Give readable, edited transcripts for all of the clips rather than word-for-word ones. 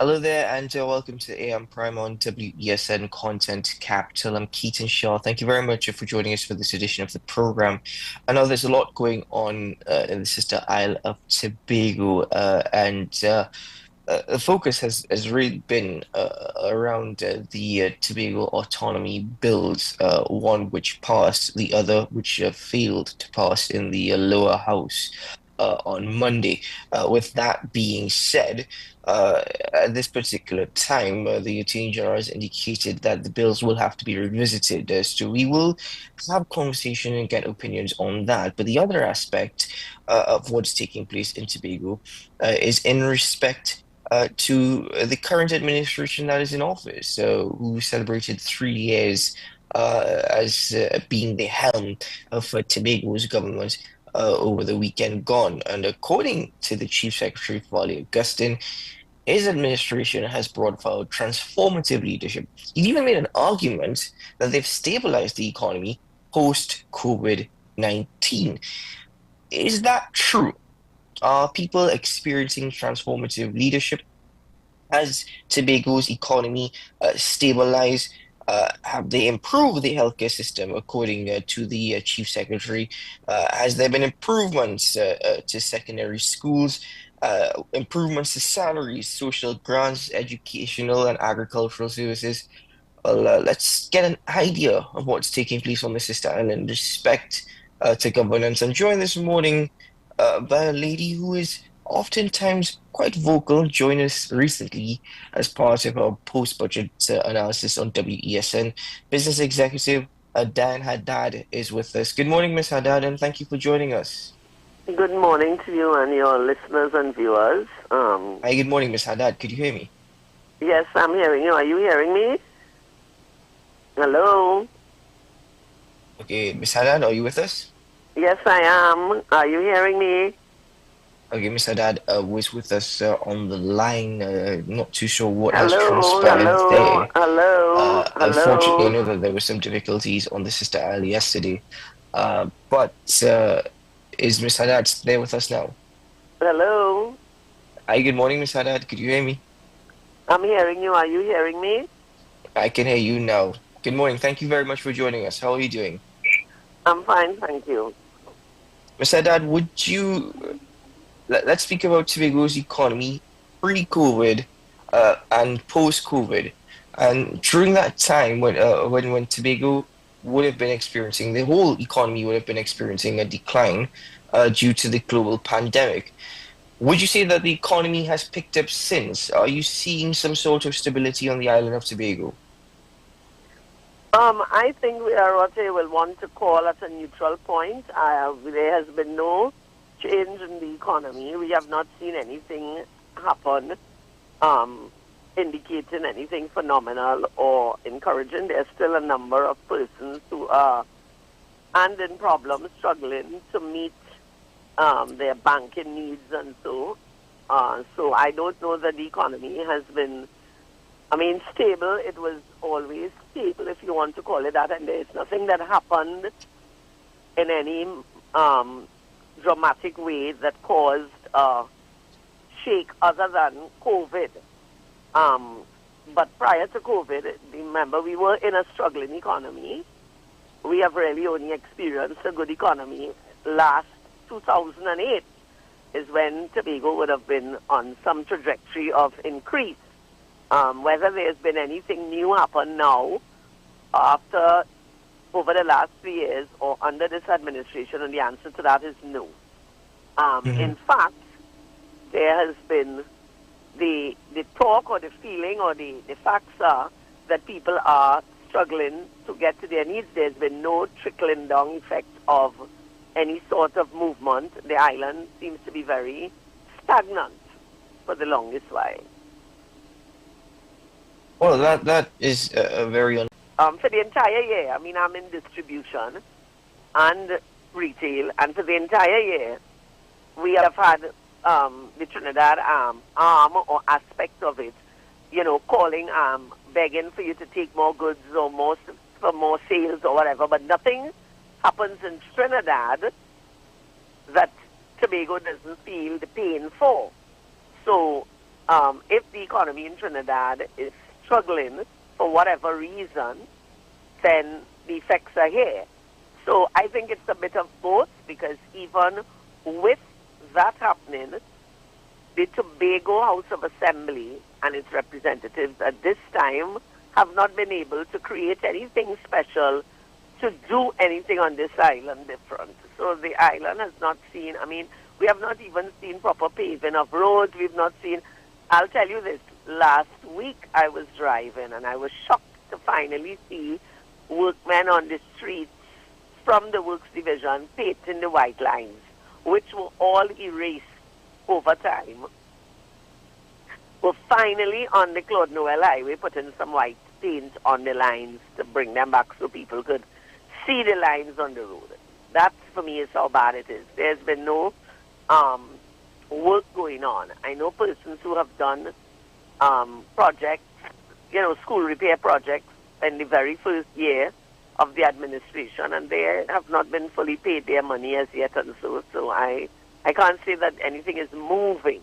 Hello there, and welcome to AM Prime on WESN Content Capital. I'm Keaton Shaw. Thank you very much for joining us for this edition of the program. I know there's a lot going on in the sister Isle of Tobago, and the focus has really been around the Tobago Autonomy Bills, one which passed, the other which failed to pass in the lower house on Monday. With that being said, at this particular time, the Attorney General has indicated that the bills will have to be revisited. So we will have conversation and get opinions on that. But the other aspect of what's taking place in Tobago is in respect to the current administration that is in office, who celebrated 3 years as being the helm of Tobago's government over the weekend gone. And according to the Chief Secretary, Fali Augustine, his administration has brought forward transformative leadership. He even made an argument that they've stabilized the economy post-COVID-19. Is that true? Are people experiencing transformative leadership? Has Tobago's economy stabilized? Have they improved the healthcare system, according to the Chief Secretary? Has there been improvements to secondary schools, improvements to salaries, social grants, educational and agricultural services? Well, let's get an idea of what's taking place on the sister island, respect to governance. I'm joined this morning by a lady who is oftentimes quite vocal, joined us recently as part of our post-budget analysis on WESN. Business executive Dan Haddad is with us. Good morning, Miss Haddad, and thank you for joining us. Good morning to you and your listeners and viewers. Hi, good morning, Miss Haddad. Could you hear me? Yes, I'm hearing you. Are you hearing me? Hello? Okay, Miss Haddad, are you with us? Yes, I am. Are you hearing me? Okay, Miss Haddad was with us on the line. Not too sure what has Hello, transpired hello, there. hello, Unfortunately, I hello, know that there were some difficulties on the Sister Isle yesterday. But is Miss Haddad there with us now? hello. Hi, good morning, Miss Haddad. Could you hear me? I'm hearing you. Are you hearing me? I can hear you now. Good morning. Thank you very much for joining us. How are you doing? I'm fine, thank you. Miss Haddad, let's speak about Tobago's economy pre-COVID and post-COVID. And during that time when Tobago would have been experiencing, the whole economy would have been experiencing a decline due to the global pandemic. Would you say that the economy has picked up since? Are you seeing some sort of stability on the island of Tobago? I think we are what I will want to call at a neutral point. There has been no change in the economy. We have not seen anything happen indicating anything phenomenal or encouraging. There's still a number of persons who are and in problems, struggling to meet their banking needs and so. So I don't know that the economy has been, stable. It was always stable, if you want to call it that, and there's nothing that happened in any dramatic way that caused shake other than COVID. But prior to COVID, remember, we were in a struggling economy. We have really only experienced a good economy. Last 2008 is when Tobago would have been on some trajectory of increase. Whether there's been anything new happen now after over the last 3 years or under this administration, and the answer to that is no. In fact, there has been the talk or the feeling or the facts are that people are struggling to get to their needs. There's been no trickling down effect of any sort of movement. The island seems to be very stagnant for the longest while. Well, that is a very For the entire year, I'm in distribution and retail, and for the entire year, we have had the Trinidad arm or aspect of it, calling, begging for you to take more goods or for more sales or whatever, but nothing happens in Trinidad that Tobago doesn't feel the pain for. So if the economy in Trinidad is struggling for whatever reason, then the effects are here. So I think it's a bit of both, because even with that happening, the Tobago House of Assembly and its representatives at this time have not been able to create anything special to do anything on this island different. So the island has not seen, I mean, we have not even seen proper paving of roads. We've not seen, I'll tell you this, last week I was driving and I was shocked to finally see workmen on the streets from the Works Division painting the white lines, which were all erased over time. We're finally on the Claude Noel Highway putting some white paint on the lines to bring them back so people could see the lines on the road. That, for me, is how bad it is. There's been no work going on. I know persons who have done projects, school repair projects in the very first year of the administration, and they have not been fully paid their money as yet, and so I can't say that anything is moving,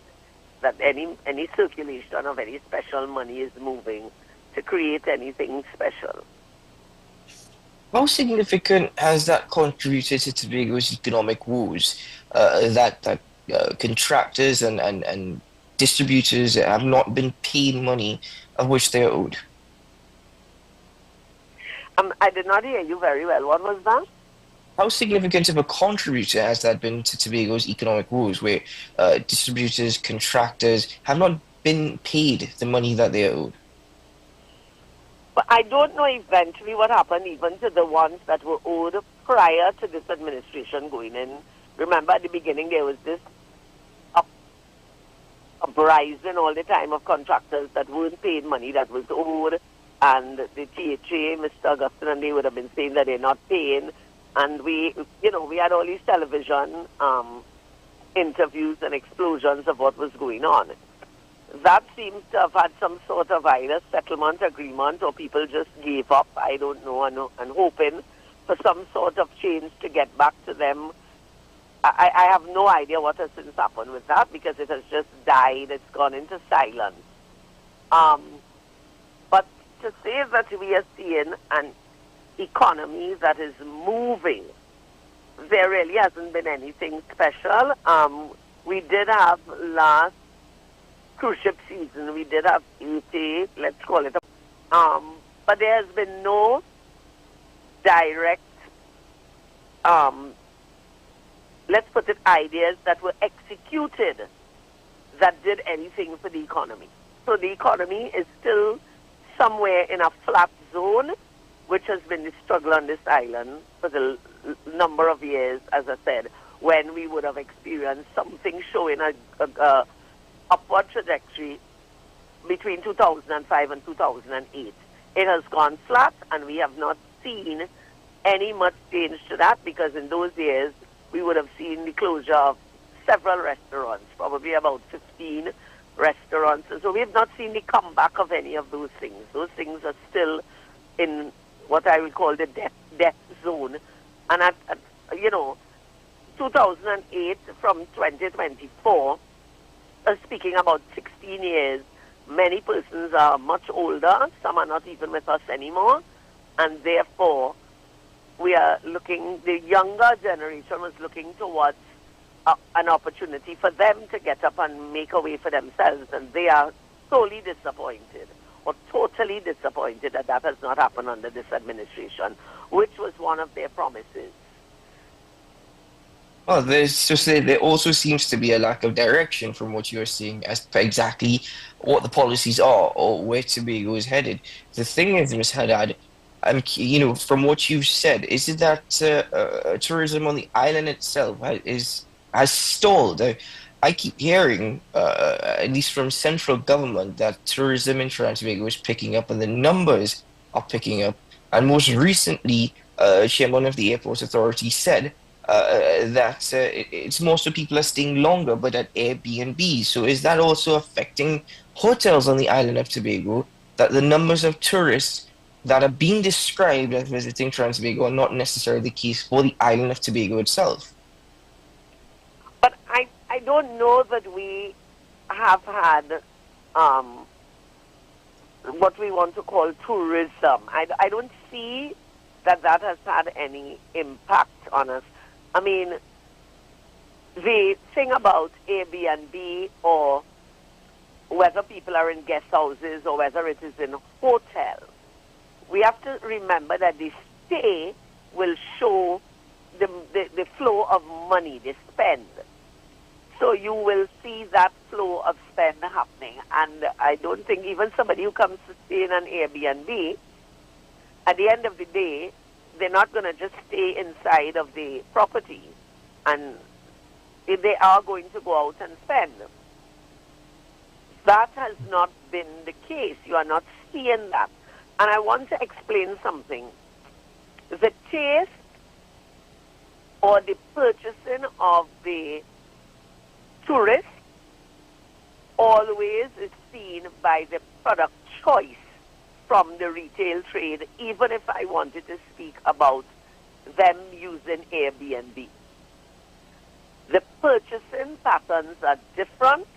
that any circulation of any special money is moving to create anything special. How significant has that contributed to Tobago's economic woes? That contractors and distributors have not been paid money of which they are owed. I did not hear you very well. What was that? How significant of a contributor has that been to Tobago's economic woes, where distributors, contractors have not been paid the money that they are owed? But I don't know eventually what happened even to the ones that were owed prior to this administration going in. Remember, at the beginning, there was this uprising all the time of contractors that weren't paid money that was owed, and the THA, Mr. Augustine, and they would have been saying that they're not paying. And we had all these television interviews and explosions of what was going on. That seems to have had some sort of either settlement agreement or people just gave up, I don't know, and hoping for some sort of change to get back to them. I have no idea what has since happened with that, because it has just died. It's gone into silence. But to say that we are seeing an economy that is moving, there really hasn't been anything special. We did have last cruise ship season, we did have 80, let's call it, but there has been no direct, let's put it, ideas that were executed that did anything for the economy. So the economy is still somewhere in a flat zone, which has been the struggle on this island for the number of years, as I said, when we would have experienced something showing a upward trajectory between 2005 and 2008. It has gone flat, and we have not seen any much change to that, because in those years we would have seen the closure of several restaurants, probably about 15 restaurants. And so we have not seen the comeback of any of those things. Those things are still in what I would call the death zone. And at 2008 from 2024, speaking about 16 years, many persons are much older. Some are not even with us anymore. And therefore, we are looking, the younger generation was looking towards an opportunity for them to get up and make a way for themselves. And they are solely disappointed, or totally disappointed, that that has not happened under this administration, which was one of their promises. Well, there also seems to be a lack of direction from what you're seeing as to exactly what the policies are or where Tobago is headed. The thing is, Ms. Haddad, from what you've said, is it that tourism on the island itself has stalled? I keep hearing, at least from central government, that tourism in Trinidad and Tobago is picking up and the numbers are picking up. And most recently, chairman of the airport authority said that it's most of people are staying longer, but at Airbnb. So is that also affecting hotels on the island of Tobago, that the numbers of tourists that are being described as visiting Trinidad and Tobago are not necessarily the case for the island of Tobago itself? But I don't know that we have had what we want to call tourism. I don't see that has had any impact on us. I mean, the thing about Airbnb, or whether people are in guest houses or whether it is in hotels, we have to remember that the stay will show the flow of money they spend. So you will see that flow of spend happening. And I don't think even somebody who comes to stay in an Airbnb, at the end of the day, they're not going to just stay inside of the property. And if they are going to go out and spend. That has not been the case. You are not seeing that. And I want to explain something. The taste or the purchasing of the tourist always is seen by the product choice from the retail trade, even if I wanted to speak about them using Airbnb. The purchasing patterns are different,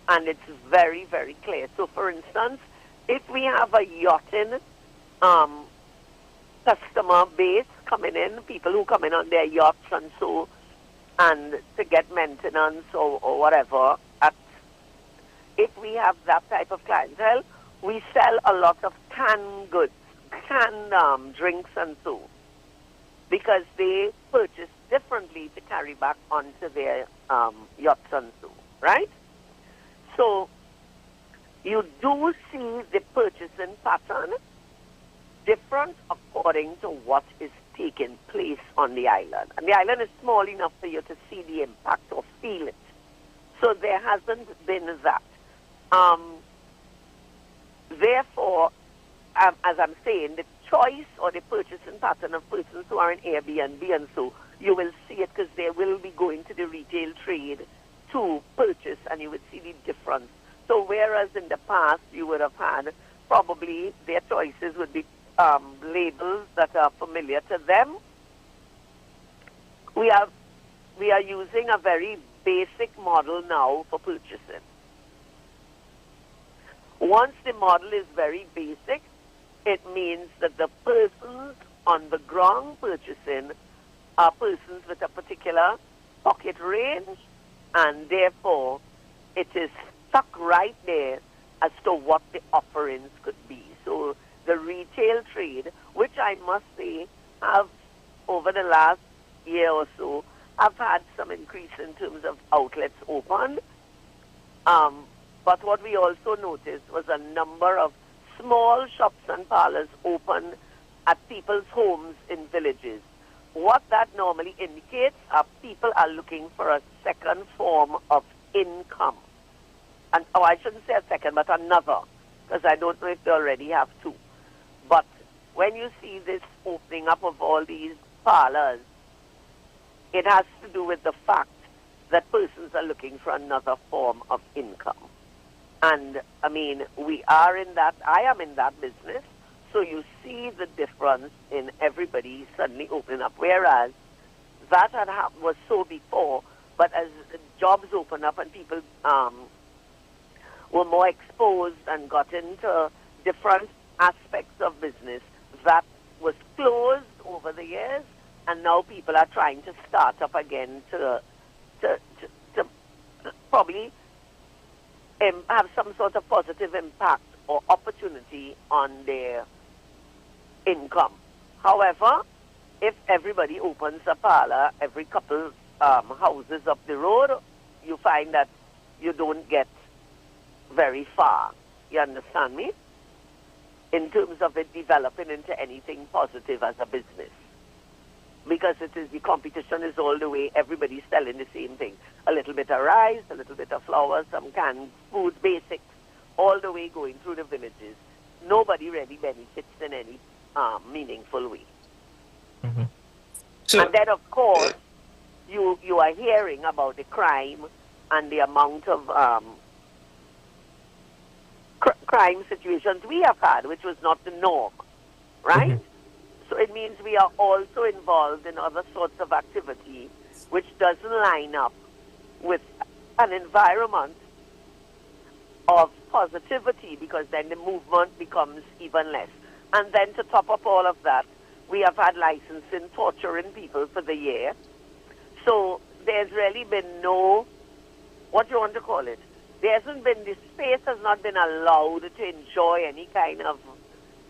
and it's very, very clear. So, for instance, if we have a yachting customer base coming in, people who come in on their yachts and so, and to get maintenance or whatever, if we have that type of clientele, we sell a lot of canned goods, canned drinks and so, because they purchase differently to carry back onto their yachts and so, right? So you do see the purchasing pattern different according to what is taking place on the island. And the island is small enough for you to see the impact or feel it. So there hasn't been that. Therefore, as I'm saying, the choice or the purchasing pattern of persons who are in Airbnb and so, you will see it because they will be going to the retail trade to purchase, and you would see the difference. So whereas in the past you would have had probably their choices would be labels that are familiar to them, we are using a very basic model now for purchasing. Once the model is very basic, it means that the persons on the ground purchasing are persons with a particular pocket range, and therefore it is stuck right there as to what the offerings could be. So the retail trade, which I must say have over the last year or so, have had some increase in terms of outlets open. But what we also noticed was a number of small shops and parlors open at people's homes in villages. What that normally indicates are people are looking for a second form of income. And I shouldn't say a second, but another, because I don't know if they already have two. But when you see this opening up of all these parlors, it has to do with the fact that persons are looking for another form of income. And, I mean, we are in that, I am in that business, so you see the difference in everybody suddenly opening up. Whereas that was so before, but as jobs open up and people were more exposed and got into different aspects of business, that was closed over the years, and now people are trying to start up again to probably have some sort of positive impact or opportunity on their income. However, if everybody opens a parlor every couple houses up the road, you find that you don't get very far. You understand me? In terms of it developing into anything positive as a business. Because it is, the competition is all the way, everybody's selling the same thing. A little bit of rice, a little bit of flour, some canned food, basics, all the way going through the villages. Nobody really benefits in any meaningful way. Mm-hmm. So, and then, of course, you are hearing about the crime and the amount of crime situations we have had, which was not the norm, right? Mm-hmm. So it means we are also involved in other sorts of activity which doesn't line up with an environment of positivity, because then the movement becomes even less. And then to top up all of that, we have had licensing torturing people for the year. So there's really been no, what do you want to call it? There hasn't been, the space has not been allowed to enjoy any kind of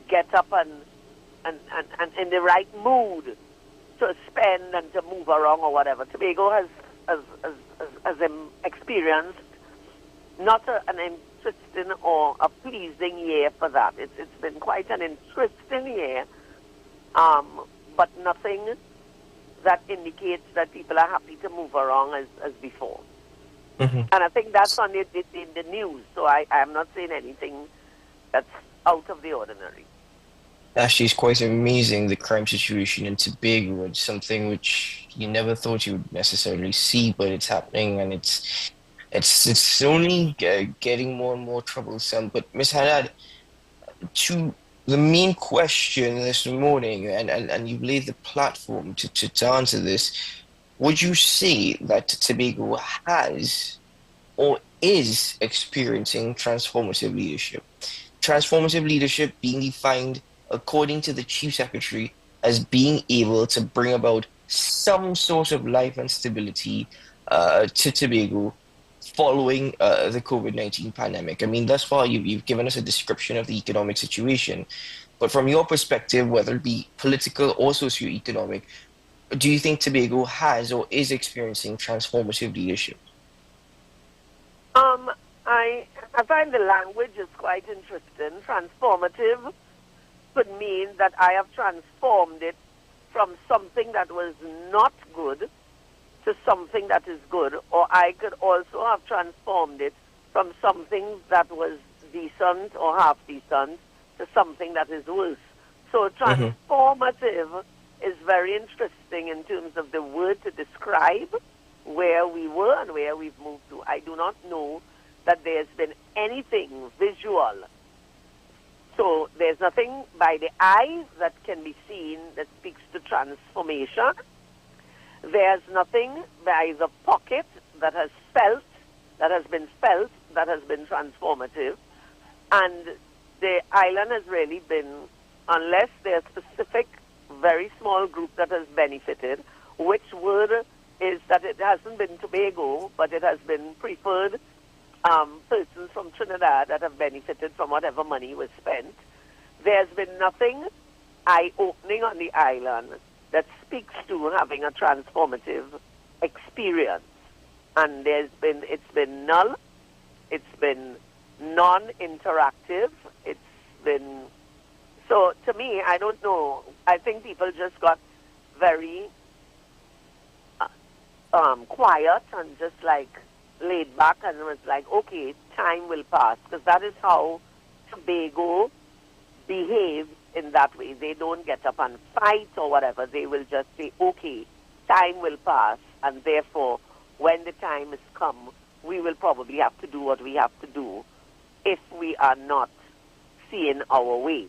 get up and in the right mood to spend and to move around or whatever. Tobago has experienced not an interesting or a pleasing year for that. It's been quite an interesting year, but nothing that indicates that people are happy to move around as before. And I think that's on in the news, so I'm not saying anything that's out of the ordinary. Actually, it's quite amazing, the crime situation in Tobago. It's something which you never thought you would necessarily see, but it's happening, and it's only getting more and more troublesome. But Miss Haddad, to the main question this morning, and you've laid the platform to answer this, would you say that Tobago has or is experiencing transformative leadership? Transformative leadership being defined, according to the Chief Secretary, as being able to bring about some sort of life and stability to Tobago following the COVID-19 pandemic. I mean, thus far, you've given us a description of the economic situation, but from your perspective, whether it be political or socioeconomic, do you think Tobago has or is experiencing transformative leadership? I find the language is quite interesting. Transformative could mean that I have transformed it from something that was not good to something that is good, or I could also have transformed it from something that was decent or half decent to something that is worse. So transformative is very interesting in terms of the word to describe where we were and where we've moved to. I do not know that there's been anything visual. So there's nothing by the eyes that can be seen that speaks to transformation. There's nothing by the pocket that has been felt, that has been transformative. And the island has really been, unless there's specific, very small group that has benefited, which word is that it hasn't been Tobago, but it has been preferred persons from Trinidad that have benefited from whatever money was spent. There's been nothing eye-opening on the island that speaks to having a transformative experience. And it's been null, it's been non-interactive, it's been, so to me, I don't know, I think people just got very quiet and just like laid back and was like, okay, time will pass, because that is how Tobago behaves in that way. They don't get up and fight or whatever. They will just say, okay, time will pass, and therefore, when the time has come, we will probably have to do what we have to do if we are not seeing our way.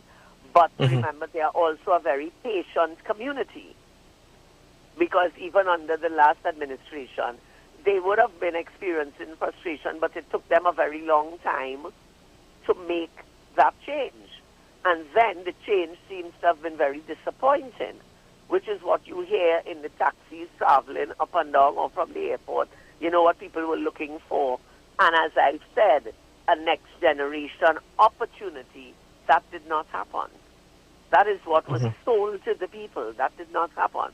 But remember, they are also a very patient community, because even under the last administration, they would have been experiencing frustration, but it took them a very long time to make that change. And then the change seems to have been very disappointing, which is what you hear in the taxis traveling up and down or from the airport. You know what people were looking for. And as I've said, a next generation opportunity. That did not happen. That is what was sold to the people. That did not happen.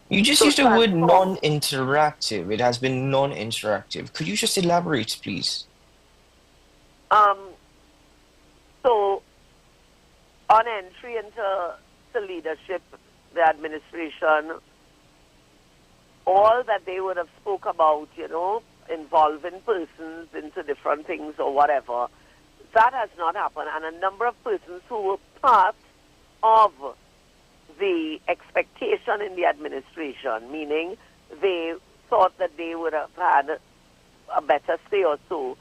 You just used the word non-interactive. It has been non-interactive. Could you just elaborate, please? So, on entry into leadership, the administration, all that they would have spoke about, you know, involving persons into different things or whatever, that has not happened. And a number of persons who were part of the expectation in the administration, meaning they thought that they would have had a better say or so,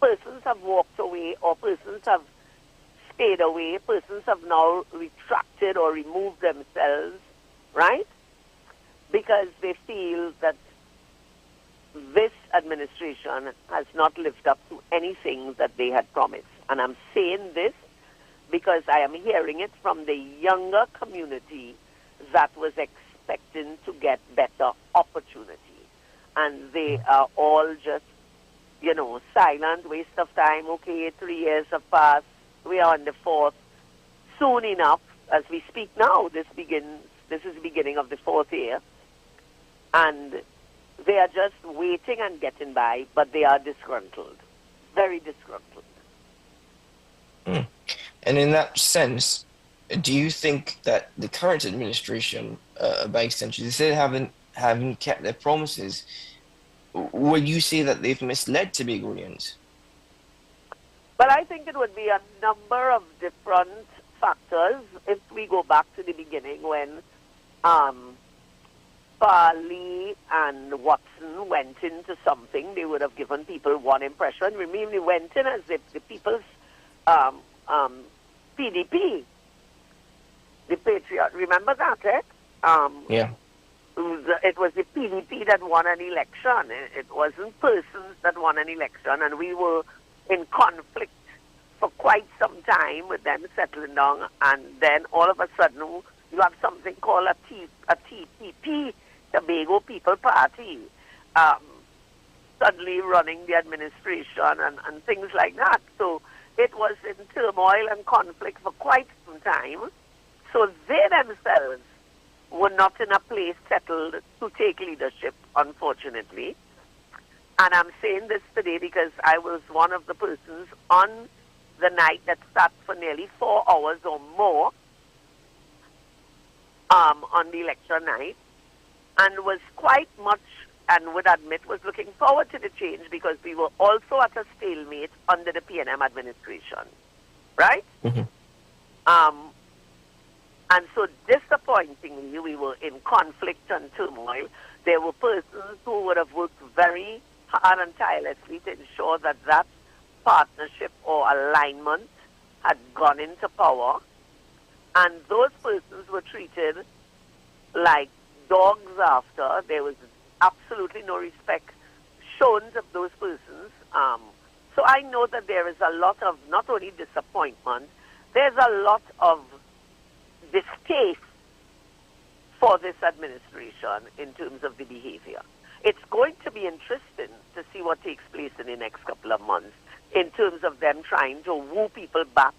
persons have walked away or persons have stayed away, persons have now retracted or removed themselves, right? Because they feel that this administration has not lived up to anything that they had promised. And I'm saying this because I am hearing it from the younger community that was expecting to get better opportunity. And they are all just, silent, waste of time. Okay, 3 years have passed. We are on the fourth. Soon enough, as we speak now, this is the beginning of the fourth year. And they are just waiting and getting by, but they are disgruntled. Very disgruntled. Mm. And in that sense, do you think that the current administration, by extension, they said haven't kept their promises? Would you say that they've misled Tobagonians? But I think it would be a number of different factors if we go back to the beginning when Farley and Watson went into something. They would have given people one impression. Remember, they went in as if the people's PDP, the Patriot. Remember that, eh? Yeah. It was the PDP that won an election. It wasn't persons that won an election, and we were in conflict for quite some time with them settling down, and then all of a sudden you have something called a TPP, Tobago People Party, suddenly running the administration and things like that. So it was in turmoil and conflict for quite some time. So they themselves were not in a place settled to take leadership, unfortunately. And I'm saying this today because I was one of the persons on the night that sat for nearly 4 hours or more on the election night, and was quite much, and would admit, was looking forward to the change because we were also at a stalemate under the PNM administration, right? Mm-hmm. And so disappointingly, we were in conflict and turmoil. There were persons who would have worked very hard and tirelessly to ensure that that partnership or alignment had gone into power. And those persons were treated like dogs after. There was absolutely no respect shown of those persons. So I know that there is a lot of not only disappointment, there's a lot of distaste for this administration in terms of the behavior. It's going to be interesting to see what takes place in the next couple of months in terms of them trying to woo people back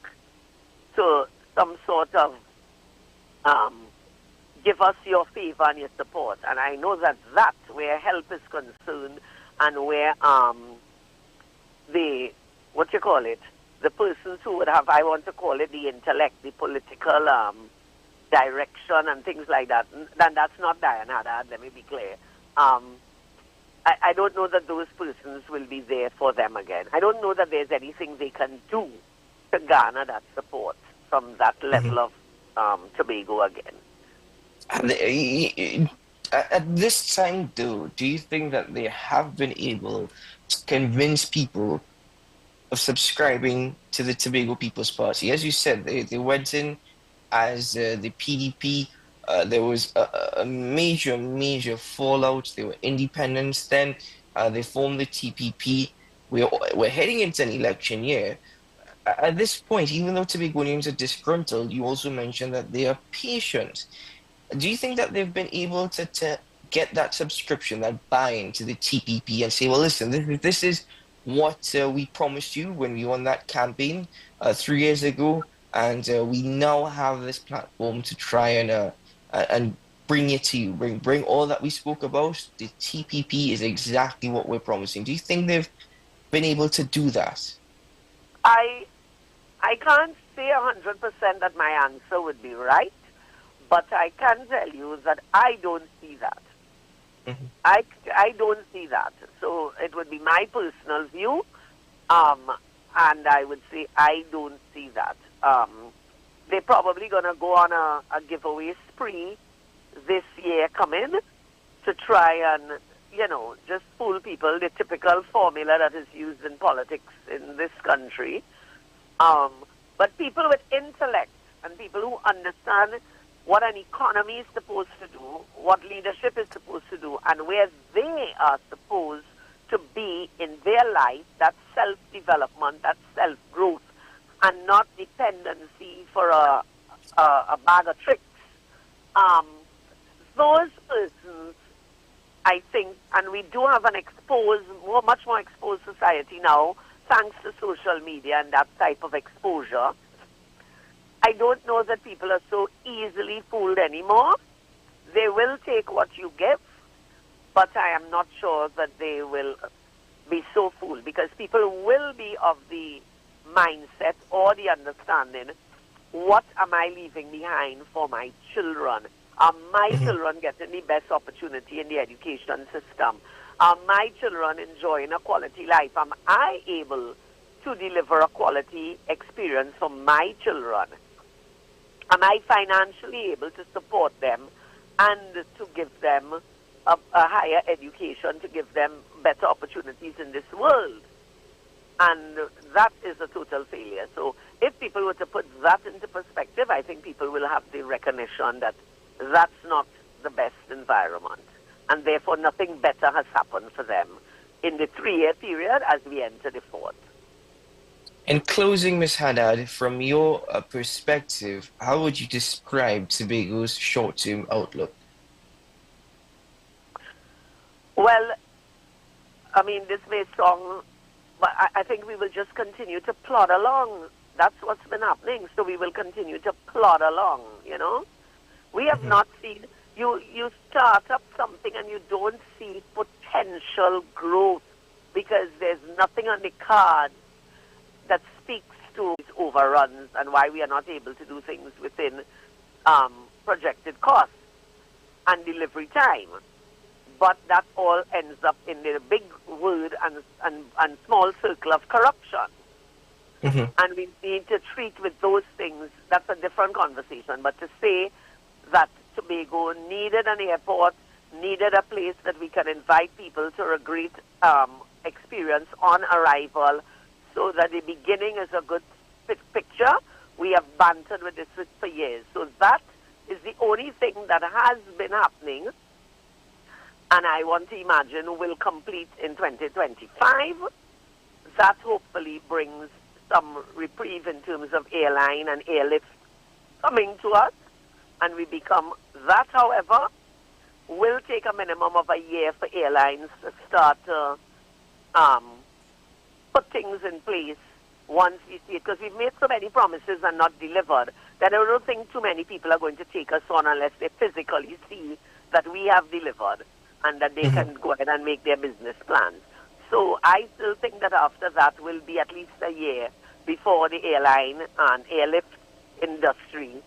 to some sort of give us your favor and your support. And I know that where help is concerned and where the persons who would have, I want to call it the intellect, the political direction and things like that. And that's not Diane Haddad, let me be clear. I don't know that those persons will be there for them again. I don't know that there's anything they can do to garner that support from that level of Tobago again. At this time, though, do you think that they have been able to convince people of subscribing to the Tobago People's Party? As you said, they went in as the PDP. There was a major fallout. They were independents. Then they formed the TPP. We're heading into an election year. At this point, even though Tobagonians are disgruntled, you also mentioned that they are patient. Do you think that they've been able to get that subscription, that buy-in to the TPP and say, well, listen, this is what we promised you when we won that campaign 3 years ago, and we now have this platform to try and bring it to you, bring all that we spoke about. The TPP is exactly what we're promising. Do you think they've been able to do that? I can't say 100% that my answer would be right, but I can tell you that I don't see that. Mm-hmm. I don't see that. So it would be my personal view, and I would say I don't see that. They're probably going to go on a giveaway spree this year coming to try and, just fool people, the typical formula that is used in politics in this country. But people with intellect and people who understand what an economy is supposed to do, what leadership is supposed to do, and where they are supposed to be in their life, that self-development, that self-growth, and not dependency for a bag of tricks. Those persons, I think, and we do have an much more exposed society now, thanks to social media and that type of exposure. I don't know that people are so easily fooled anymore. They will take what you give, but I am not sure that they will be so fooled, because people will be of the mindset or the understanding, what am I leaving behind for my children? Are my children getting the best opportunity in the education system? Are my children enjoying a quality life? Am I able to deliver a quality experience for my children? Am I financially able to support them and to give them a higher education, to give them better opportunities in this world? And that is a total failure. So if people were to put that into perspective, I think people will have the recognition that that's not the best environment. And therefore nothing better has happened for them in the 3-year period as we enter the 4th. In closing, Ms. Haddad, from your perspective, how would you describe Tobago's short-term outlook? Well, I mean, this may sound, but I think we will just continue to plod along. That's what's been happening. So we will continue to plod along, you know. We have not seen, you start up something and you don't see potential growth because there's nothing on the card that speaks to overruns and why we are not able to do things within projected costs and delivery time. But that all ends up in the big word and small circle of corruption. And we need to treat with those things, that's a different conversation. But to say that Tobago needed an airport, needed a place that we can invite people to a great experience on arrival, so that the beginning is a good picture. We have bantered with this for years. So that is the only thing that has been happening, and I want to imagine will complete in 2025. That hopefully brings some reprieve in terms of airline and airlift coming to us, and we become that, however, will take a minimum of a year for airlines to start to put things in place once we see it, because we've made so many promises and not delivered that I don't think too many people are going to take us on unless they physically see that we have delivered and that they can go ahead and make their business plans. So I still think that after that will be at least a year before the airline and airlift industry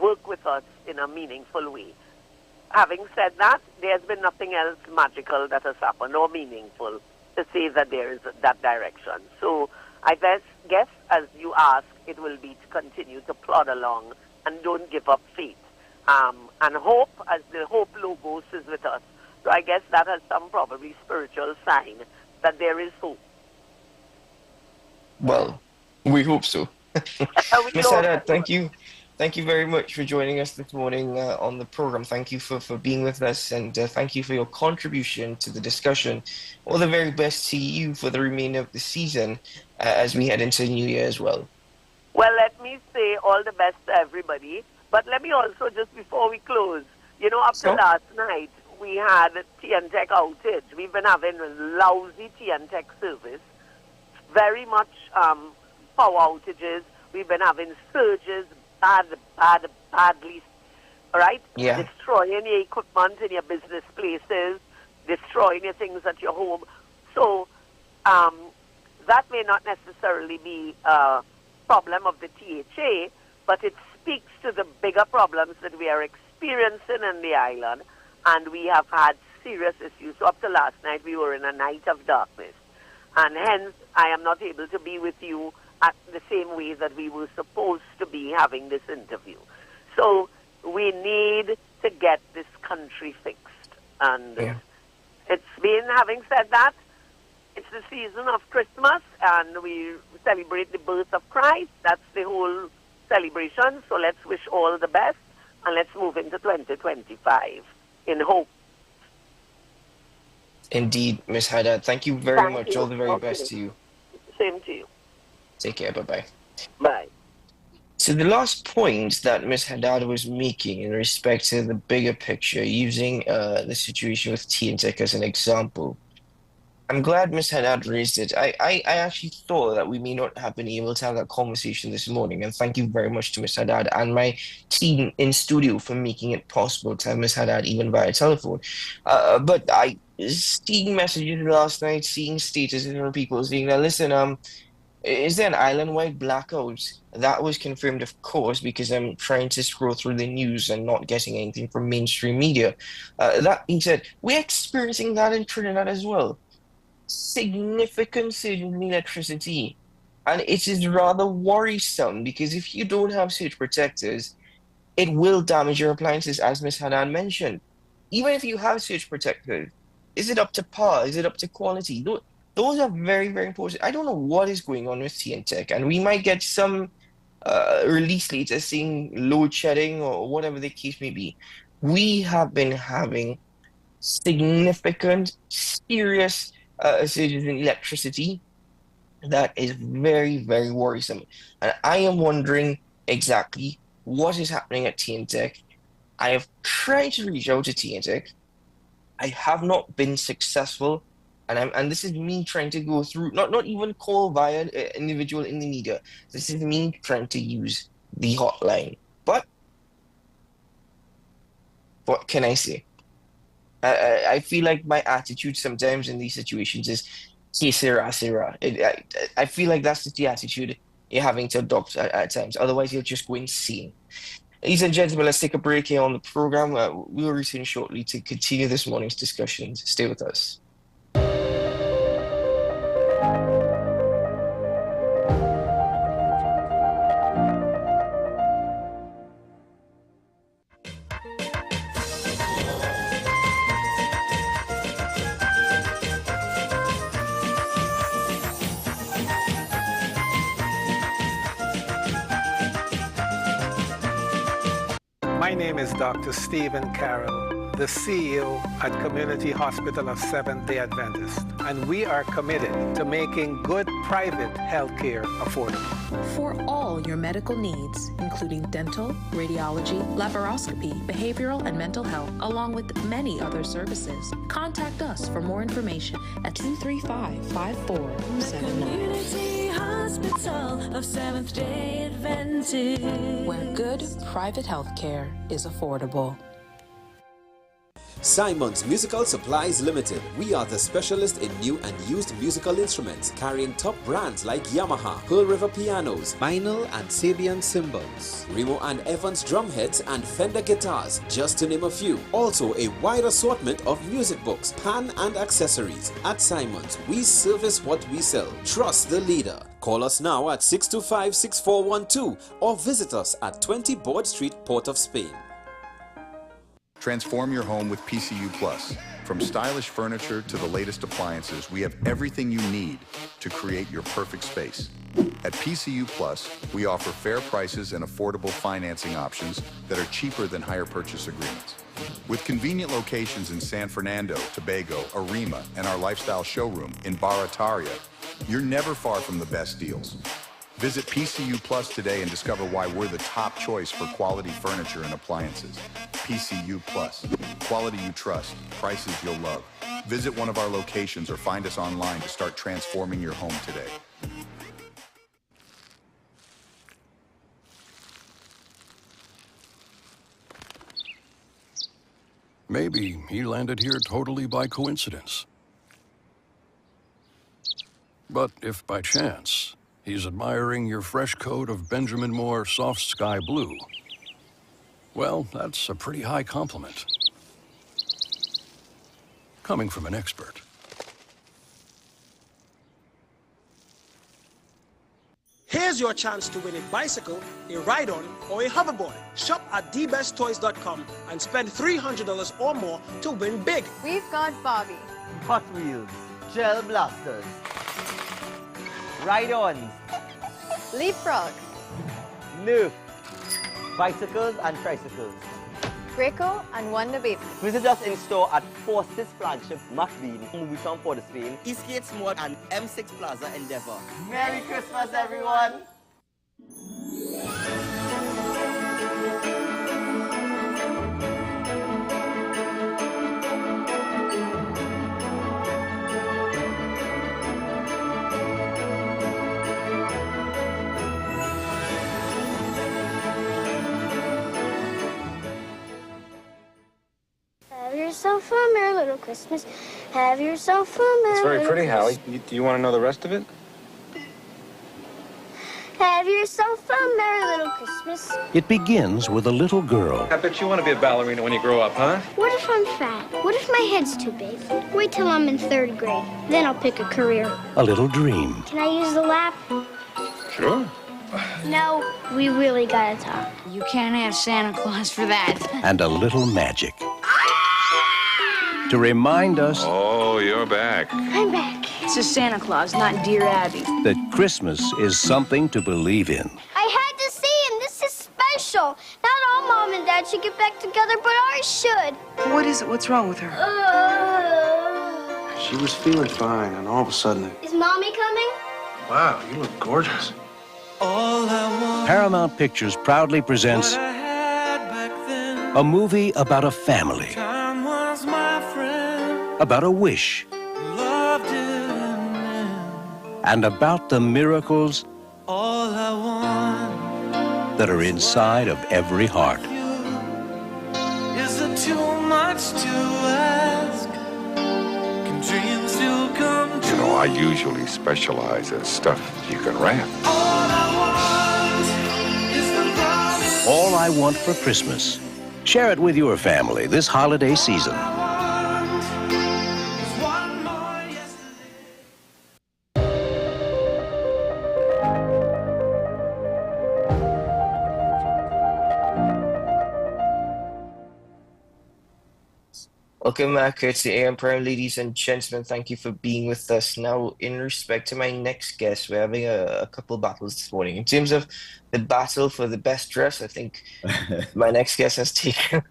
work with us in a meaningful way. Having said that, there's been nothing else magical that has happened or meaningful to say that there is that direction. So I guess, as you ask, it will be to continue to plod along and don't give up faith. And hope, as the hope logos is with us. So I guess that has some probably spiritual sign that there is hope. Well, we hope so. Ms. Haddad, thank you. Thank you very much for joining us this morning on the program. Thank you for being with us, and thank you for your contribution to the discussion. All the very best to you for the remainder of the season as we head into the new year as well. Well, let me say all the best to everybody. But let me also, just before we close, up to last night, we had TNTech outage. We've been having lousy TNTech service, very much power outages. We've been having surges, badly, right? Yeah. Destroying your equipment in your business places, destroying your things at your home. So that may not necessarily be a problem of the THA, but it speaks to the bigger problems that we are experiencing in the island, and we have had serious issues. So up to last night, we were in a night of darkness, and hence I am not able to be with you at the same way that we were supposed to be having this interview. So we need to get this country fixed. And it's been, having said that, it's the season of Christmas, and we celebrate the birth of Christ. That's the whole celebration. So let's wish all the best and let's move into 2025 in hope. Indeed, Ms. Haddad. Thank you very Thank much. All you. the very best Okay. to you. Same to you. Take care. Bye-bye. Bye. So the last point that Ms. Haddad was making in respect to the bigger picture, using the situation with TNTech as an example, I'm glad Ms. Haddad raised it. I actually thought that we may not have been able to have that conversation this morning, and thank you very much to Ms. Haddad and my team in studio for making it possible to have Ms. Haddad even via telephone. But I seeing messages last night, seeing statuses from people saying that, listen, is there an island-wide blackout? That was confirmed, of course, because I'm trying to scroll through the news and not getting anything from mainstream media. That being said, we're experiencing that in Trinidad as well. Significant surge in electricity. And it is rather worrisome because if you don't have surge protectors, it will damage your appliances, as Ms. Hanan mentioned. Even if you have surge protectors, is it up to par? Is it up to quality? Those are very, very important. I don't know what is going on with TNTech, and we might get some release later saying load shedding or whatever the case may be. We have been having significant, serious surges in electricity that is very, very worrisome. And I am wondering exactly what is happening at TNTech. I have tried to reach out to TNTech. I have not been successful. And this is me trying to go through, not even call via an individual in the media. This is me trying to use the hotline. But what can I say? I feel like my attitude sometimes in these situations is que sera, sera. I feel like that's just the attitude you're having to adopt at times. Otherwise, you'll just go insane. Ladies and gentlemen, let's take a break here on the program. We will return shortly to continue this morning's discussions. Stay with us. My name is Dr. Stephen Carroll, the CEO at Community Hospital of Seventh-day Adventist, and we are committed to making good private health care affordable. For all your medical needs, including dental, radiology, laparoscopy, behavioral and mental health, along with many other services, contact us for more information at 235-5479. Community Hospital of Seventh-day Adventist, where good private health care is affordable. Simon's Musical Supplies Limited. We are the specialist in new and used musical instruments, carrying top brands like Yamaha, Pearl River Pianos, Vinyl and Sabian cymbals, Remo and Evans drumheads and Fender guitars, just to name a few. Also a wide assortment of music books, pan and accessories. At Simon's, we service what we sell. Trust the leader. Call us now at 625-6412 or visit us at 20 Board Street, Port of Spain. Transform your home with PCU Plus. From stylish furniture to the latest appliances, we have everything you need to create your perfect space. At PCU Plus, we offer fair prices and affordable financing options that are cheaper than hire purchase agreements. With convenient locations in San Fernando, Tobago, Arima, and our lifestyle showroom in Barataria, you're never far from the best deals. Visit PCU Plus today and discover why we're the top choice for quality furniture and appliances. PCU Plus. Quality you trust. Prices you'll love. Visit one of our locations or find us online to start transforming your home today. Maybe he landed here totally by coincidence. But if by chance he's admiring your fresh coat of Benjamin Moore soft sky blue, well, that's a pretty high compliment. Coming from an expert. Here's your chance to win a bicycle, a ride-on, or a hoverboard. Shop at dbesttoys.com and spend $300 or more to win big. We've got Barbie, Hot Wheels, Gel Blasters, Ride-ons, Leapfrog, Nerf, bicycles and tricycles. Greco, and one the baby. Visit us in store at Forces flagship McBean, Movie Town for the Spain, Eastgate Mall, and M6 Plaza Endeavour. Merry Christmas, everyone! Have yourself a merry little Christmas. Have yourself a merry It's very little pretty, Hallie. Christmas. Do you want to know the rest of it? Have yourself a merry little Christmas. It begins with a little girl. I bet you want to be a ballerina when you grow up, huh? What if I'm fat? What if my head's too big? Wait till I'm in 3rd grade. Then I'll pick a career. A little dream. Can I use the lap? Sure. No, we really gotta talk. You can't have Santa Claus for that. And a little magic. To remind us Oh, you're back. I'm back. It's a Santa Claus, not Dear Abby. that Christmas is something to believe in. I had to see him. This is special. Not all mom and dad should get back together, but ours should. What is it? What's wrong with her? She was feeling fine, and all of a sudden, Is mommy coming? wow, you look gorgeous. Paramount Pictures proudly presents a movie about a family, about a wish, and about the miracles that are inside of every heart. Is it too much to ask? Can dreams still come You know, I usually specialize in stuff you can wrap. All I Want for Christmas. Share it with your family this holiday season. Welcome back to AM Prime, ladies and gentlemen. Thank you for being with us. Now, in respect to my next guest, we're having a couple battles this morning. In terms of the battle for the best dress, I think my next guest has taken.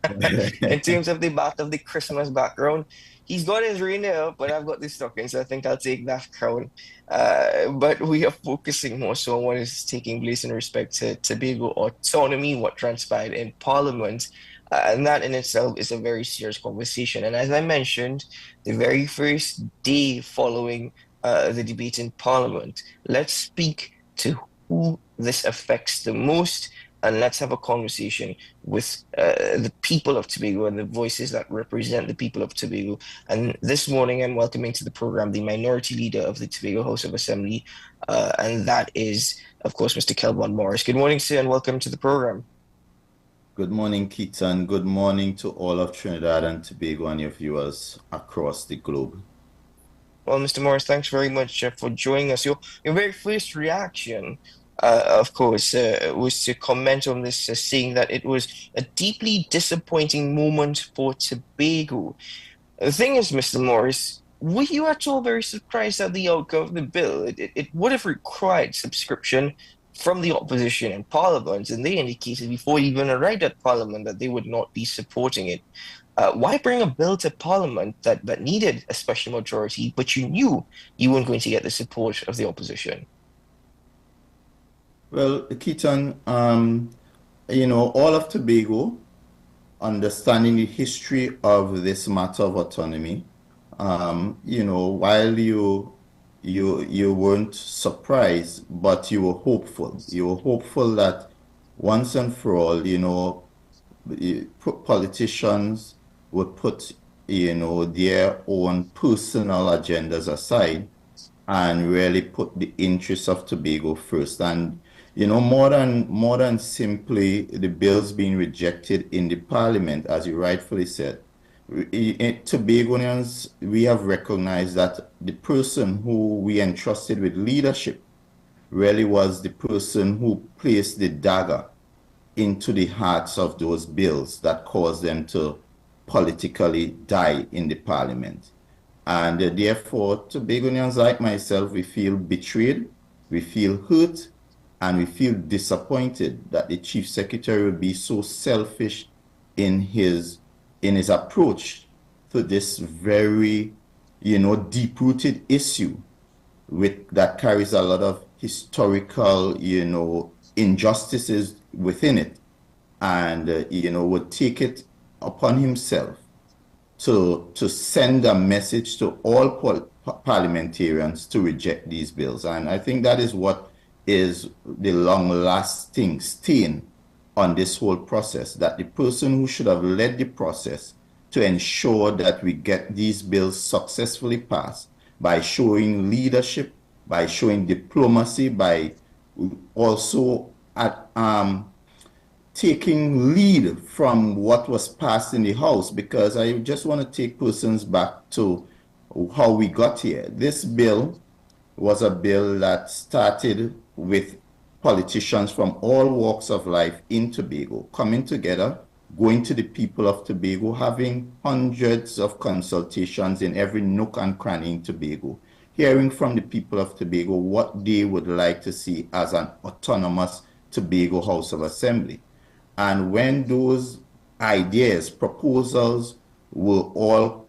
In terms of the battle of the Christmas background, he's got his reindeer, but I've got the stockings, so I think I'll take that crown. But we are focusing more so on what is taking place in respect to Tobago autonomy, what transpired in Parliament. And that in itself is a very serious conversation. And as I mentioned, the very first day following the debate in Parliament, let's speak to who this affects the most, and let's have a conversation with the people of Tobago and the voices that represent the people of Tobago. And this morning, I'm welcoming to the program the Minority Leader of the Tobago House of Assembly, and that is, of course, Mr. Kelvon Morris. Good morning, sir, and welcome to the program. Good morning, Keaton. Good morning to all of Trinidad and Tobago and your viewers across the globe. Well, Mr. Morris, thanks very much for joining us. Your very first reaction, of course, was to comment on this, saying that it was a deeply disappointing moment for Tobago. The thing is, Mr. Morris, were you at all very surprised at the outcome of the bill? It would have required subscription from the opposition in Parliament, and they indicated before it even arrived at Parliament that they would not be supporting it. Why bring a bill to Parliament that needed a special majority, but you knew you weren't going to get the support of the opposition? Well, Keaton, all of Tobago, understanding the history of this matter of autonomy, while you weren't surprised, but you were hopeful. You were hopeful that once and for all, politicians would put, their own personal agendas aside and really put the interests of Tobago first. And, more than simply the bills being rejected in the Parliament, as you rightfully said, Tobagonians, we have recognized that the person who we entrusted with leadership really was the person who placed the dagger into the hearts of those bills that caused them to politically die in the Parliament. And therefore, Tobagonians like myself, we feel betrayed, we feel hurt, and we feel disappointed that the Chief Secretary will be so selfish in his approach to this very, deep-rooted issue that carries a lot of historical, injustices within it, and would take it upon himself to send a message to all parliamentarians to reject these bills. And I think that is what is the long-lasting stain on this whole process, that the person who should have led the process to ensure that we get these bills successfully passed by showing leadership, by showing diplomacy, by also taking lead from what was passed in the House, because I just want to take persons back to how we got here. This bill was a bill that started with politicians from all walks of life in Tobago coming together, going to the people of Tobago, having hundreds of consultations in every nook and cranny in Tobago, hearing from the people of Tobago what they would like to see as an autonomous Tobago House of Assembly. And when those ideas, proposals were all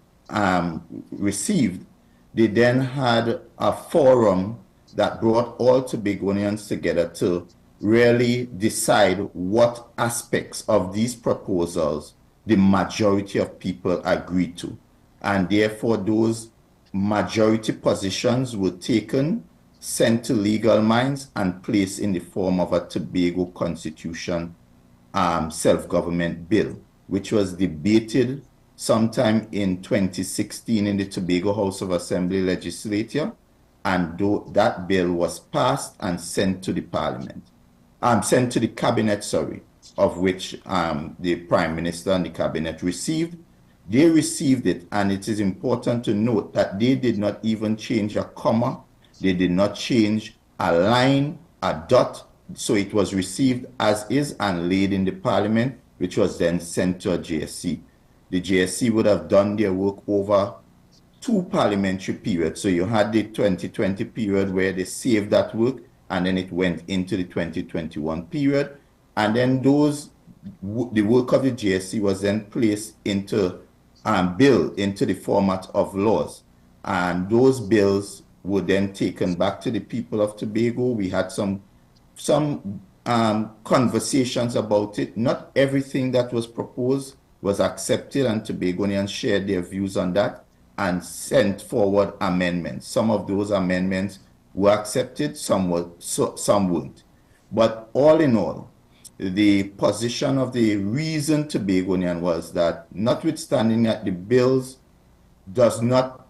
received, they then had a forum that brought all Tobagonians together to really decide what aspects of these proposals the majority of people agreed to. And therefore, those majority positions were taken, sent to legal minds, and placed in the form of a Tobago Constitution self-government bill, which was debated sometime in 2016 in the Tobago House of Assembly legislature, and that bill was passed and sent to the parliament, sent to the cabinet, of which the Prime Minister and the cabinet received. They received it, and it is important to note that they did not even change a comma, they did not change a line, a dot. So it was received as is and laid in the parliament, which was then sent to a JSC. The JSC would have done their work over 2 parliamentary periods. So you had the 2020 period where they saved that work, and then it went into the 2021 period. And then the work of the JSC was then placed into bill into the format of laws. And those bills were then taken back to the people of Tobago. We had some conversations about it. Not everything that was proposed was accepted, and Tobagonians shared their views on that and sent forward amendments. Some of those amendments were accepted, some weren't. But all in all, the position of the reasoned Tobagonian was that, notwithstanding that the bills does not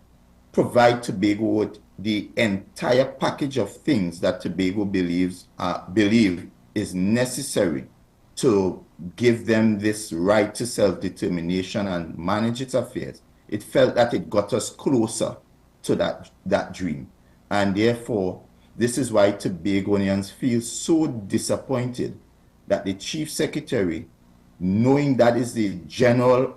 provide Tobago with the entire package of things that Tobago believe is necessary to give them this right to self-determination and manage its affairs, it felt that it got us closer to that dream. And therefore, this is why Tobagonians feel so disappointed that the Chief Secretary, knowing that is the general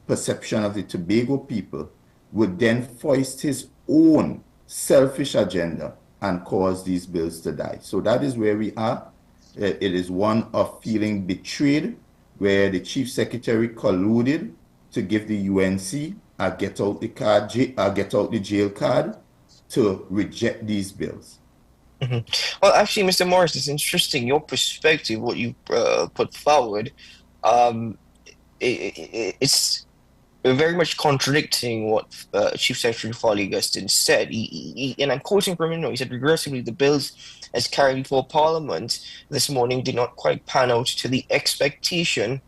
perception of the Tobago people, would then foist his own selfish agenda and cause these bills to die. So that is where we are. It is one of feeling betrayed, where the Chief Secretary colluded to give the UNC a get out the jail card to reject these bills. Well, actually, Mr. Morris, it's interesting, your perspective, what you put forward. It's very much contradicting what Chief Secretary Foley Gustin said. And I'm quoting from him now, he said, "Regrettably, the bills as carried before Parliament this morning did not quite pan out to the expectation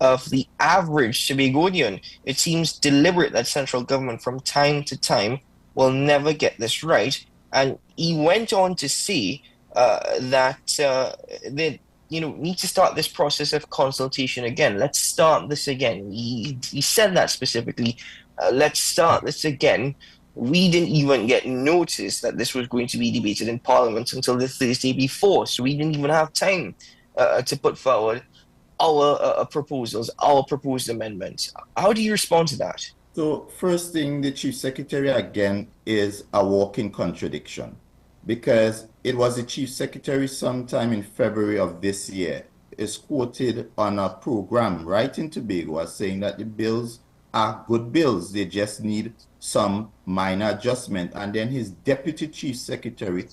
of the average Tobagonian. It seems deliberate that central government from time to time will never get this right." And he went on to say that they need to start this process of consultation again. Let's start this again. He said that specifically. Let's start this again. We didn't even get notice that this was going to be debated in Parliament until the Thursday before. So we didn't even have time to put forward our proposals, our proposed amendments. How do you respond to that? So first thing, the Chief Secretary again is a walking contradiction, because it was the Chief Secretary sometime in February of this year is quoted on a program right in Tobago as saying that the bills are good bills. They just need some minor adjustment. And then his deputy chief secretary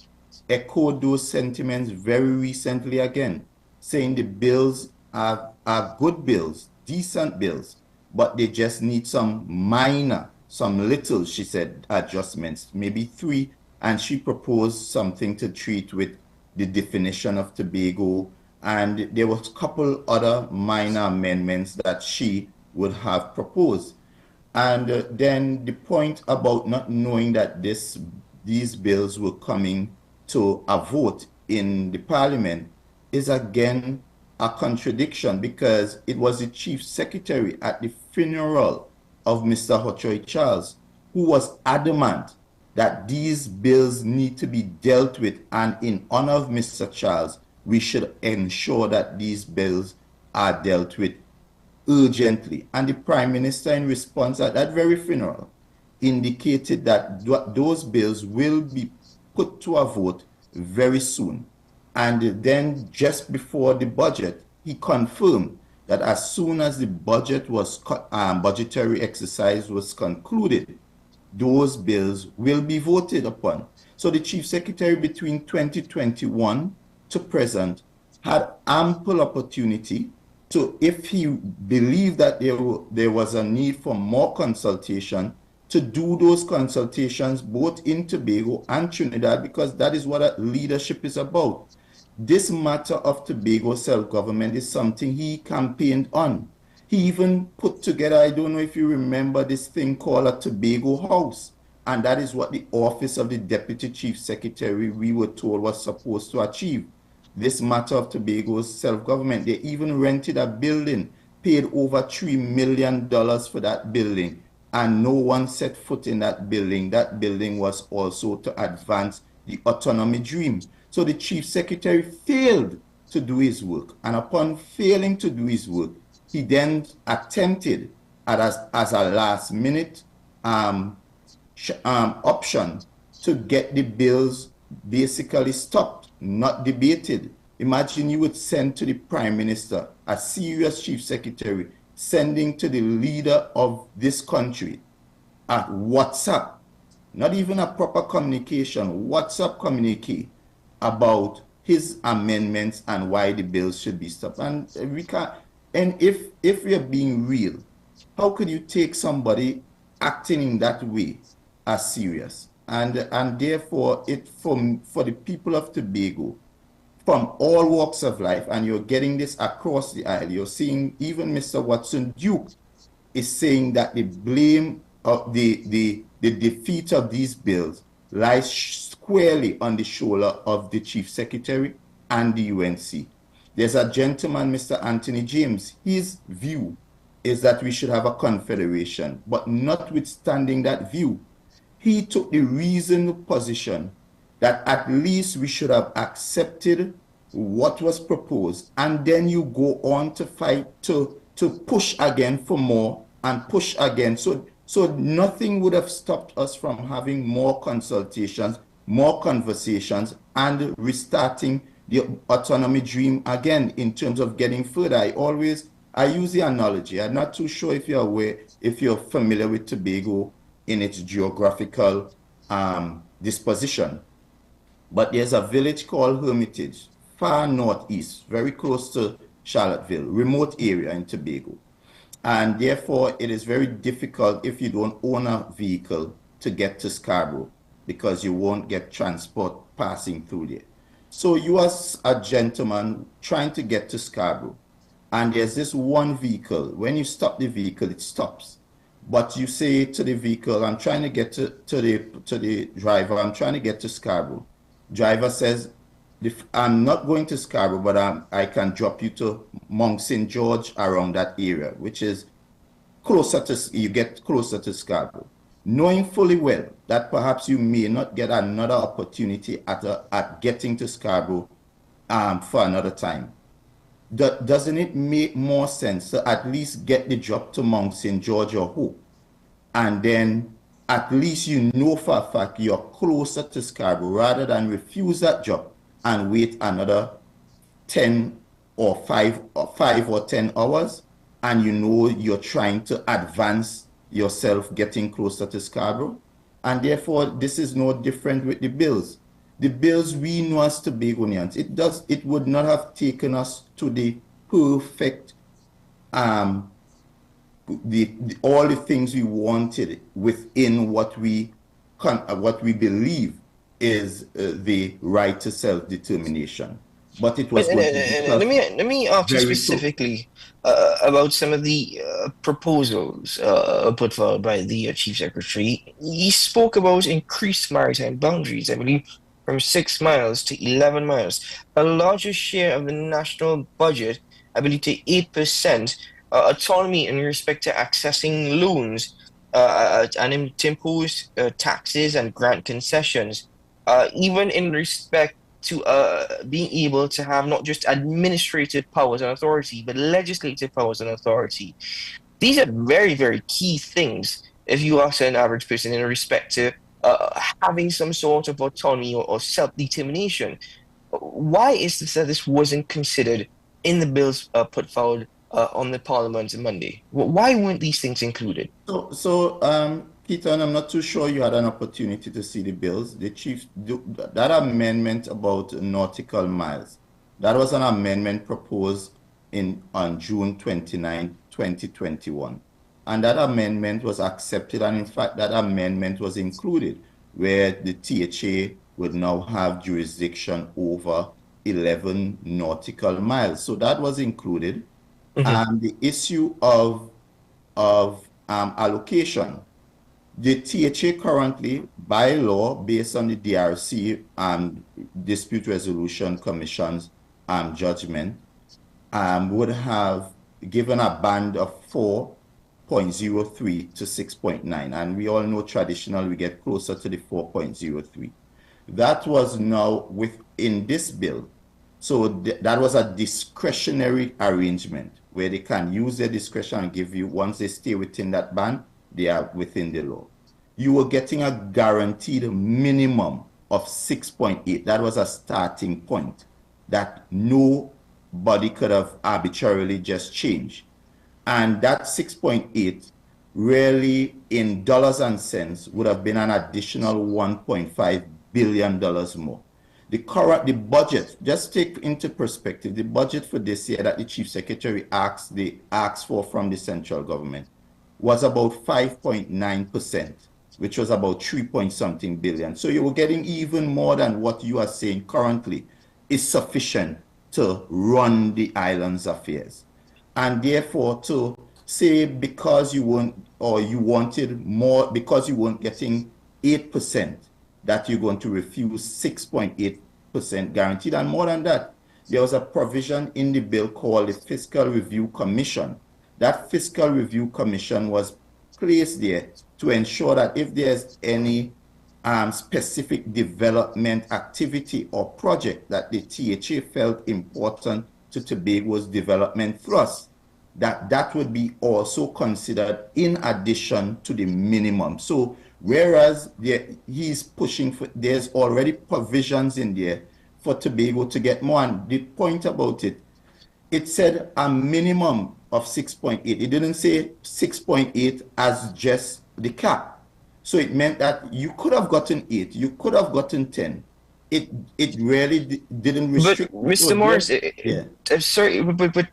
echoed those sentiments very recently again, saying the bills are good bills, decent bills, but they just need some minor, some little, she said, adjustments, maybe 3. And she proposed something to treat with the definition of Tobago. And there was a couple other minor amendments that she would have proposed. And then the point about not knowing that these bills were coming to a vote in the parliament is again a contradiction, because it was the chief secretary at the funeral of Mr. Hochoy Charles who was adamant that these bills need to be dealt with, and in honor of Mr. Charles, we should ensure that these bills are dealt with urgently. And the Prime Minister, in response at that very funeral, indicated that those bills will be put to a vote very soon. And then just before the budget, he confirmed that as soon as the budget was budgetary exercise was concluded, those bills will be voted upon. So the Chief Secretary between 2021 to present had ample opportunity to, if he believed that there was a need for more consultation, to do those consultations both in Tobago and Trinidad, because that is what leadership is about. This matter of Tobago self-government is something he campaigned on. He even put together, I don't know if you remember, this thing called a Tobago House. And that is what the office of the Deputy Chief Secretary, we were told, was supposed to achieve. This matter of Tobago's self-government. They even rented a building, paid over $3 million for that building, and no one set foot in that building. That building was also to advance the autonomy dream. So the Chief Secretary failed to do his work. And upon failing to do his work, he then attempted as a last-minute option to get the bills basically stopped, not debated. Imagine you would send to the Prime Minister, a serious Chief Secretary, sending to the leader of this country a WhatsApp, not even a proper communication, WhatsApp communique about his amendments and why the bills should be stopped. And we can't. And if we are being real, how could you take somebody acting in that way as serious? And therefore, for the people of Tobago, from all walks of life, and you're getting this across the aisle, you're seeing even Mr. Watson Duke is saying that the blame of the defeat of these bills lies squarely on the shoulder of the Chief Secretary and the UNC. There's a gentleman, Mr. Anthony James. His view is that we should have a confederation, but notwithstanding that view, he took the reasoned position that at least we should have accepted what was proposed, and then you go on to fight to push again for more and push again. So nothing would have stopped us from having more consultations, more conversations, and restarting the autonomy dream again in terms of getting further. I use the analogy. I'm not too sure if you're familiar with Tobago in its geographical disposition, but there's a village called Hermitage, far northeast, very close to Charlottesville, remote area in Tobago. And therefore, it is very difficult if you don't own a vehicle to get to Scarborough, because you won't get transport passing through there. So you as a gentleman trying to get to Scarborough, and there's this one vehicle. When you stop the vehicle, it stops. But you say to the vehicle, I'm trying to get to the driver, I'm trying to get to Scarborough. Driver says, I'm not going to Scarborough, but I can drop you to Mount St. George, around that area, which is you get closer to Scarborough, knowing fully well that perhaps you may not get another opportunity at getting to Scarborough for another time. Doesn't it make more sense to at least get the drop to Mount St. George or Hope, and then at least you know for a fact you're closer to Scarborough, rather than refuse that job and wait another 10 or 5 or 10 hours, and you know you're trying to advance yourself getting closer to Scarborough. And therefore, this is no different with the bills. The bills we know as Tobagonians, it would not have taken us to the perfect all the things we wanted within what we believe is the right to self-determination. But it was going to be Let me ask you very tough. specifically about some of the proposals put forward by the Chief Secretary. He spoke about increased maritime boundaries, I believe, from 6 miles to 11 miles, a larger share of the national budget, I believe, to 8%, autonomy in respect to accessing loans, and to impose taxes and grant concessions, even in respect to being able to have not just administrative powers and authority, but legislative powers and authority. These are very, very key things if you ask an average person in respect to having some sort of autonomy or self-determination. Why is this that this wasn't considered in the bills put forward on the Parliament on Monday? Why weren't these things included? Keaton, I'm not too sure you had an opportunity to see the bills. The chief, that amendment about nautical miles, that was an amendment proposed on June 29, 2021. And that amendment was accepted, and in fact, that amendment was included, where the THA would now have jurisdiction over 11 nautical miles. So that was included. And the issue of allocation, the THA currently, by law, based on the DRC Dispute Resolution Commission's judgment, would have given a band of 4.03 to 6.9. And we all know traditionally we get closer to the 4.03. That was now within this bill. So that was a discretionary arrangement where they can use their discretion and give you, once they stay within that band, they are within the law. You were getting a guaranteed minimum of 6.8. That was a starting point that nobody could have arbitrarily just changed. And that 6.8 really, in dollars and cents, would have been an additional $1.5 billion more. The budget, just take into perspective, the budget for this year that the Chief Secretary asked for from the central government was about 5.9%, which was about 3-point-something billion. So you were getting even more than what you are saying currently is sufficient to run the island's affairs. And therefore, to say because you weren't, or you wanted more, because you weren't getting 8%, that you're going to refuse 6.8% guaranteed. And more than that, there was a provision in the bill called the Fiscal Review Commission. That Fiscal Review Commission was placed there to ensure that if there's any specific development activity or project that the THA felt important to Tobago's development thrust, that would be also considered in addition to the minimum. So whereas he's pushing for, there's already provisions in there for Tobago to get more. And the point about it, it said a minimum of 6.8. It didn't say 6.8 as just the cap. So it meant that you could have gotten 8, you could have gotten 10. It really didn't restrict. But Mr. Morris, I'm sorry, but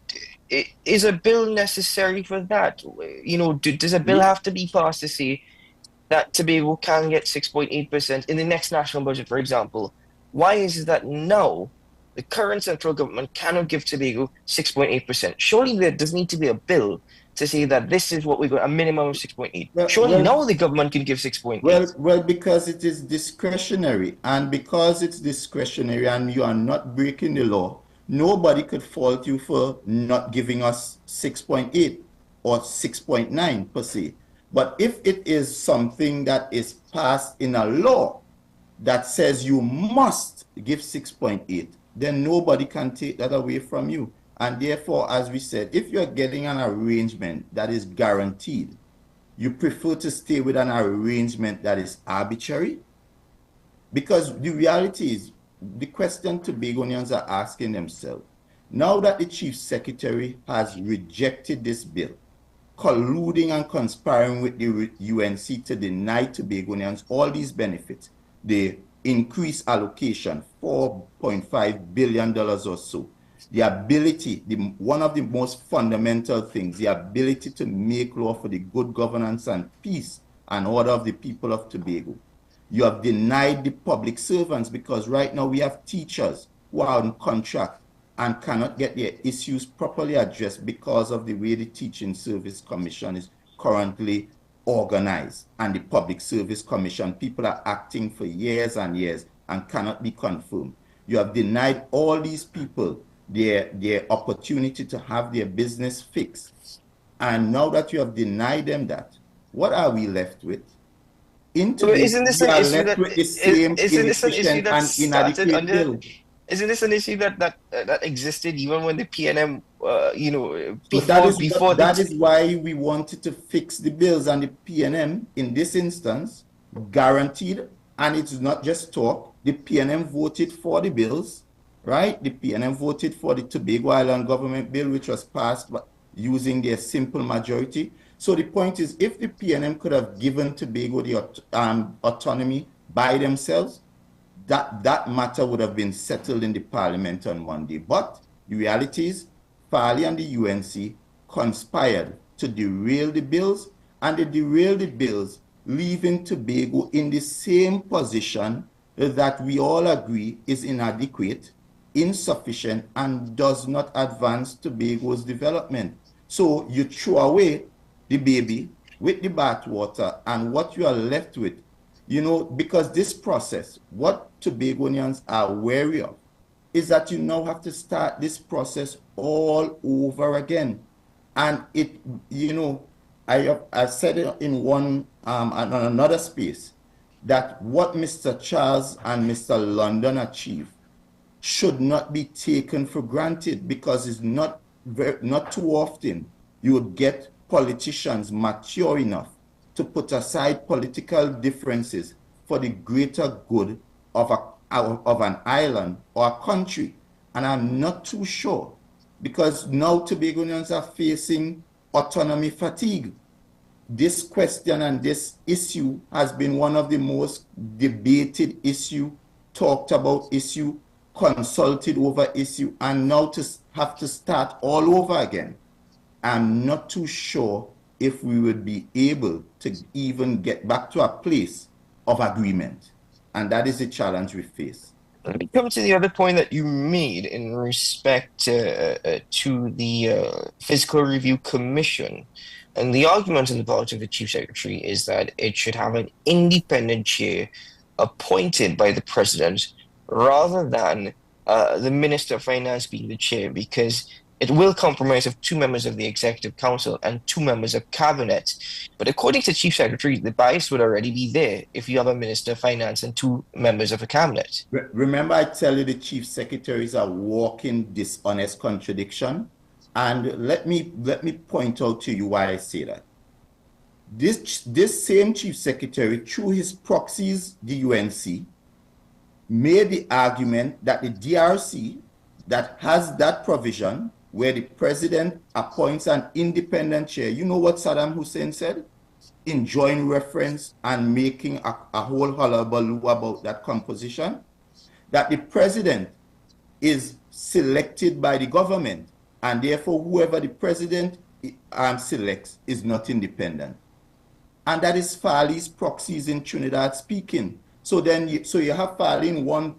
is a bill necessary for that? You know, does a bill have to be passed to say that Tobago can get 6.8% in the next national budget, for example? Why is it that now the current central government cannot give Tobago 6.8%? Surely there does need to be a bill to say that this is what we got, a minimum of 6.8. Surely now the government can give 6.8. Well, because it is discretionary, and because it's discretionary and you are not breaking the law, nobody could fault you for not giving us 6.8 or 6.9 per se. But if it is something that is passed in a law that says you must give 6.8, then nobody can take that away from you. And therefore, as we said, if you're getting an arrangement that is guaranteed, you prefer to stay with an arrangement that is arbitrary? Because the reality is, the question Tobagonians are asking themselves, Now that the Chief Secretary has rejected this bill, colluding and conspiring with the UNC to deny Tobagonians all these benefits, the increased allocation, $4.5 billion or so, the ability, one of the most fundamental things, the ability to make law for the good governance and peace and order of the people of Tobago. You have denied the public servants, because right now we have teachers who are on contract and cannot get their issues properly addressed because of the way the Teaching Service Commission is currently organized. And the Public Service Commission, people are acting for years and years and cannot be confirmed. You have denied all these people their opportunity to have their business fixed. And now that you have denied them that, what are we left with? Isn't this an issue that started under? Isn't this an issue that existed even when the PNM, before that is why we wanted to fix the bills, and the PNM in this instance guaranteed, and it's not just talk. The PNM voted for the bills, right? The PNM voted for the Tobago Island government bill, which was passed using their simple majority. So the point is, if the PNM could have given Tobago the autonomy by themselves, that matter would have been settled in the parliament on Monday. But the reality is, Farley and the UNC conspired to derail the bills, and they derailed the bills, leaving Tobago in the same position that we all agree is inadequate, insufficient, and does not advance Tobago's development. So you throw away the baby with the bathwater, and what you are left with, because this process, what Tobagonians are wary of, is that you now have to start this process all over again. And it, I said it in on another space, that what Mr. Charles and Mr. London achieved should not be taken for granted, because it's not too often you would get politicians mature enough to put aside political differences for the greater good of an island or a country. And I'm not too sure, because now Tobagonians are facing autonomy fatigue. This question and this issue has been one of the most debated issue, talked about issue, consulted over issue, and now to have to start all over again. I'm not too sure if we would be able to even get back to a place of agreement. And that is the challenge we face. Let me come to the other point that you made in respect to the Physical Review Commission. And the argument on the part of the Chief Secretary is that it should have an independent chair appointed by the President rather than the Minister of Finance being the chair, because it will comprise of 2 members of the Executive Council and 2 members of Cabinet. But according to Chief Secretary, the bias would already be there if you have a Minister of Finance and 2 members of a Cabinet. Remember, I tell you the Chief Secretary is a walking dishonest contradiction. And let me point out to you why I say that. This same Chief Secretary, through his proxies, the UNC, made the argument that the DRC, that has that provision where the President appoints an independent chair, you know what Saddam Hussein said? In joint reference and making a whole hullabaloo about that composition, that the President is selected by the government, and therefore whoever the President selects is not independent. And that is Farley's proxies in Trinidad speaking. So then you have Farley in one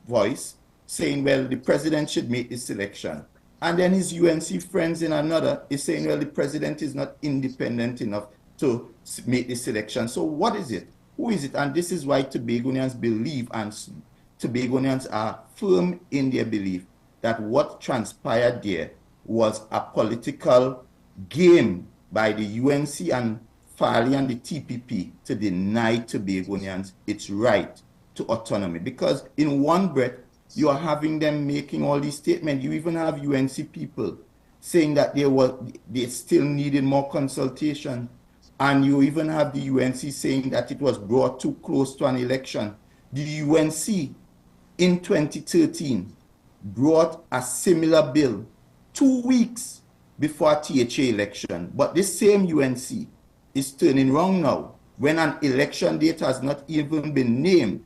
voice saying, well, the President should make the selection. And then his UNC friends in another is saying, well, the President is not independent enough to make the selection. So what is it? Who is it? And this is why Tobagonians believe, and Tobagonians are firm in their belief, that what transpired there was a political game by the UNC and Farley and the TPP to deny Tobagonians its right to autonomy. Because in one breath, you are having them making all these statements. You even have UNC people saying that they still needed more consultation. And you even have the UNC saying that it was brought too close to an election. The UNC in 2013 brought a similar bill 2 weeks before THA election. But this same UNC is turning wrong now when an election date has not even been named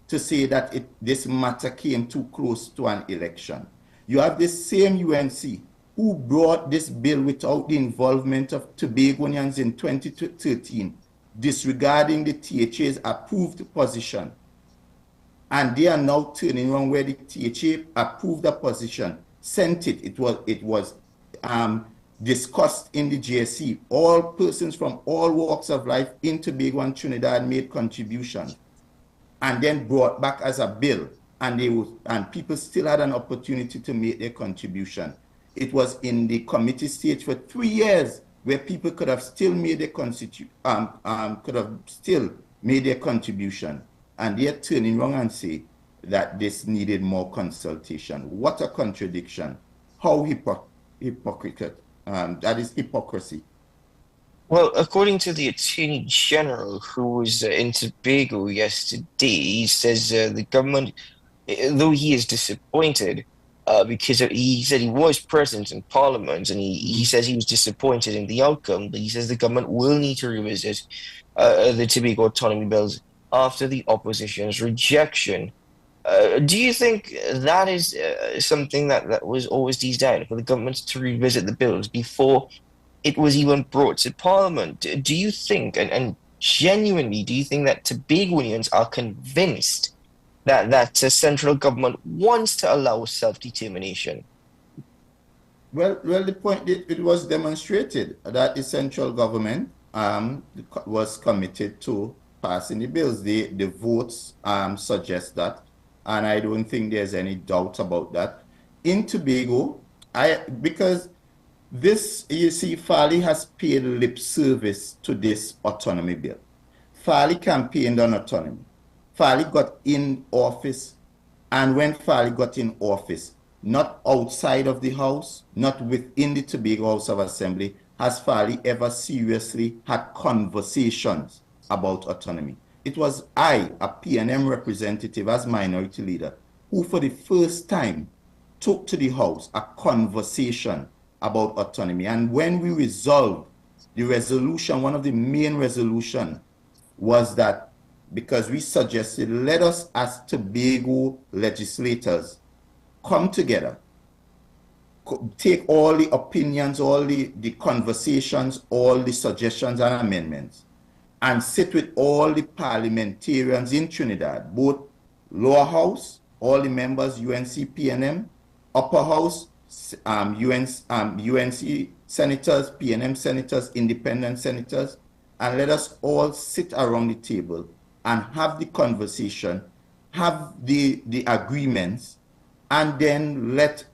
to say that this matter came too close to an election. You have this same UNC who brought this bill without the involvement of Tobagonians in 2013, disregarding the THA's approved position. And they are now turning around where the THA approved the position, sent it. It was discussed in the GSC. All persons from all walks of life in Tobago and Trinidad made contributions, and then brought back as a bill. And people still had an opportunity to make their contribution. It was in the committee stage for 3 years where people could have still made their contribution. And they're turning around and say that this needed more consultation. What a contradiction. How hypocritical. That is hypocrisy. Well, according to the Attorney General, who was in Tobago yesterday, he says the government, though he is disappointed, because he said he was present in Parliament, and he says he was disappointed in the outcome, but he says the government will need to revisit the Tobago autonomy bills after the opposition's rejection. Do you think that is something that was always teased out, for the government to revisit the bills before it was even brought to Parliament? Do you think, and genuinely, do you think that Tobagonians are convinced that central government wants to allow self-determination? Well, the point, it was demonstrated that the central government was committed to passing the bills. The votes suggest that, and I don't think there's any doubt about that. In Tobago, because this, you see, Farley has paid lip service to this autonomy bill. Farley campaigned on autonomy. Farley got in office, and when Farley got in office, not outside of the House, not within the Tobago House of Assembly, has Farley ever seriously had conversations about autonomy. It was I, a PNM representative as minority leader, who for the first time took to the House a conversation about autonomy. And when we resolved the resolution, one of the main resolutions was that, because we suggested, let us as Tobago legislators come together, take all the opinions, all the conversations, all the suggestions and amendments, and sit with all the parliamentarians in Trinidad, both lower house, all the members, UNC, PNM, upper house, UNC senators, PNM senators, independent senators, and let us all sit around the table and have the conversation, have the agreements, and then let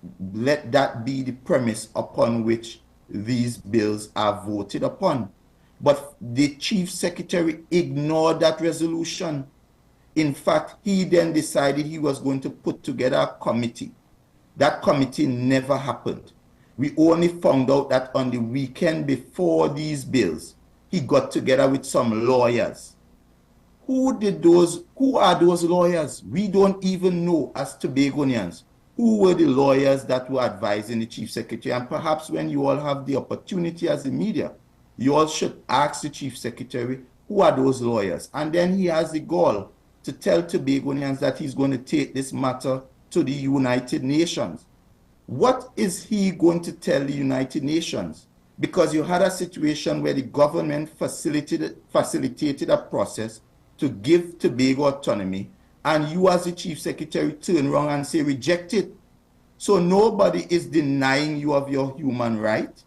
that be the premise upon which these bills are voted upon. But the Chief Secretary ignored that resolution. In fact, he then decided he was going to put together a committee. That committee never happened. We only found out that on the weekend before these bills, he got together with some lawyers. Who are those lawyers? We don't even know as Tobagonians who were the lawyers that were advising the Chief Secretary. And perhaps when you all have the opportunity as the media, you all should ask the Chief Secretary, who are those lawyers? And then he has the gall to tell Tobagonians that he's going to take this matter to the United Nations. What is he going to tell the United Nations? Because you had a situation where the government facilitated a process to give Tobago autonomy, and you as the Chief Secretary turn around and say reject it. So nobody is denying you of your human right.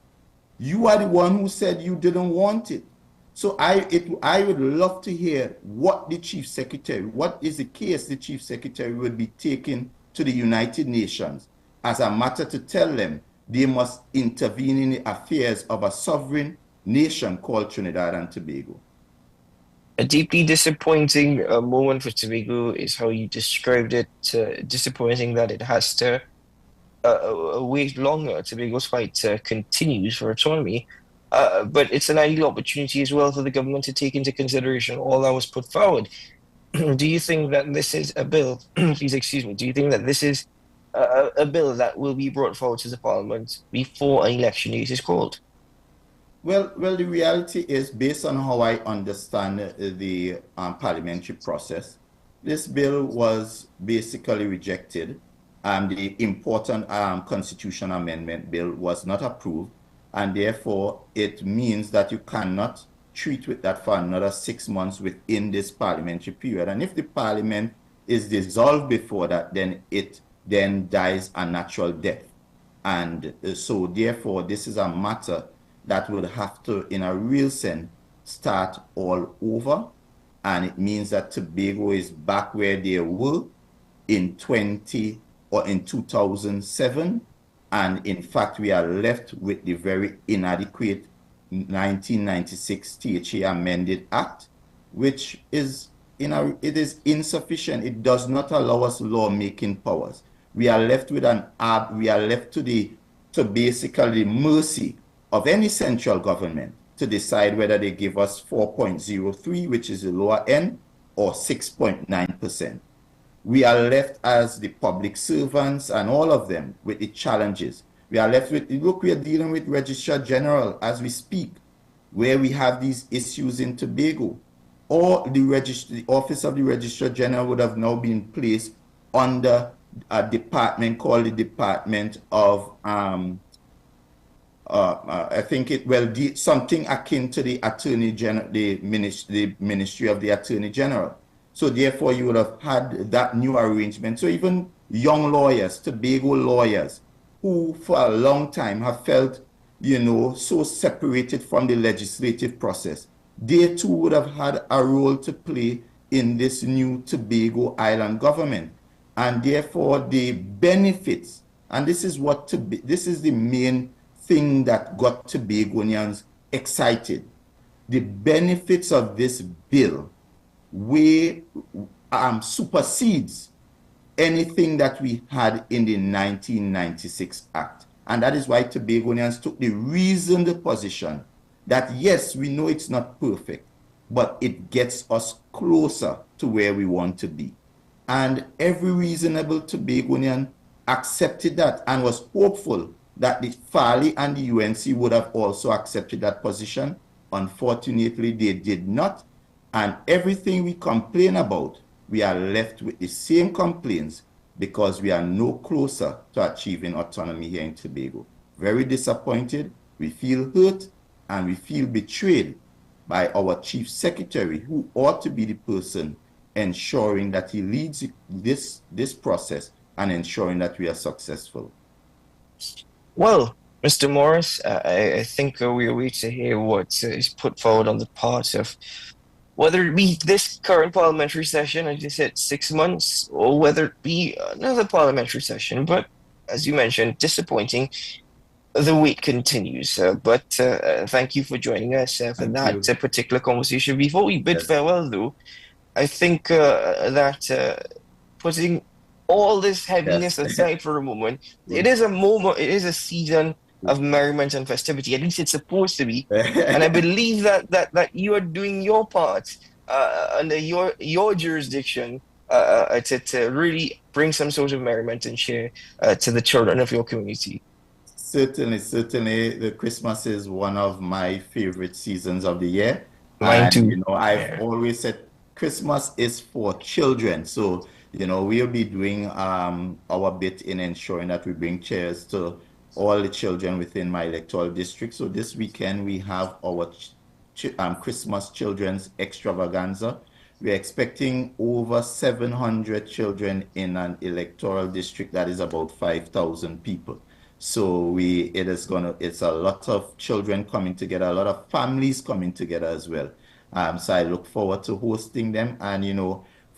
You are the one who said you didn't want it. So I would love to hear what the Chief Secretary, what is the case the Chief Secretary would be taking to the United Nations as a matter to tell them they must intervene in the affairs of a sovereign nation called Trinidad and Tobago. A deeply disappointing moment for Tobago is how you described it. Disappointing that it has to wait longer. Tobago's fight continues for autonomy, but it's an ideal opportunity as well for the government to take into consideration all that was put forward. Do you think that this is a bill? Please excuse me. Do you think that this is a bill that will be brought forward to the Parliament before an election date is called? Well, the reality is, based on how I understand the parliamentary process, this bill was basically rejected. The important constitutional amendment bill was not approved, and therefore it means that you cannot treat with that for another 6 months within this parliamentary period. And if the parliament is dissolved before that, then it then dies a natural death. And so therefore, this is a matter that would have to, in a real sense, start all over. And it means that Tobago is back where they were in 2007. And in fact, we are left with the very inadequate 1996 THA Amended Act, which is, it is insufficient. It does not allow us lawmaking powers. We are left with to basically mercy of any central government to decide whether they give us 4.03, which is the lower end, or 6.9%. We are left as the public servants and all of them with the challenges. We are left with, look, we are dealing with Registrar General as we speak, where we have these issues in Tobago. Or the Office of the Registrar General would have now been placed under a department called the Department of I think something akin to the Attorney General, the Ministry of the Attorney General. So therefore, you would have had that new arrangement. So even young lawyers, Tobago lawyers, who for a long time have felt, so separated from the legislative process, they too would have had a role to play in this new Tobago Island government. And therefore, the benefits, and this is the main thing that got Tobagonians excited. The benefits of this bill supersedes anything that we had in the 1996 Act. And that is why Tobagonians took the reasoned position that, yes, we know it's not perfect, but it gets us closer to where we want to be. And every reasonable Tobagonian accepted that and was hopeful that the Farley and the UNC would have also accepted that position. Unfortunately, they did not. And everything we complain about, we are left with the same complaints because we are no closer to achieving autonomy here in Tobago. Very disappointed, we feel hurt, and we feel betrayed by our Chief Secretary, who ought to be the person ensuring that he leads this process and ensuring that we are successful. Well, Mr. Morris, I think we're waiting to hear what is put forward on the part of whether it be this current parliamentary session, as you said, 6 months, or whether it be another parliamentary session. But as you mentioned, disappointing. The wait continues. But thank you for joining us for that particular conversation. Before we bid farewell, though, I think that putting all this heaviness aside for a moment, it is a season of merriment and festivity. At least it's supposed to be. And I believe that you are doing your part under your jurisdiction to really bring some sort of merriment and cheer to the children of your community. Certainly, the Christmas is one of my favorite seasons of the year. Mine too. I've always said Christmas is for children. So, we'll be doing our bit in ensuring that we bring cheers to all the children within my electoral district. So this weekend we have our Christmas Children's Extravaganza. We're expecting over 700 children in an electoral district that is about 5,000 people. So it's a lot of children coming together, a lot of families coming together as well. So I look forward to hosting them. And,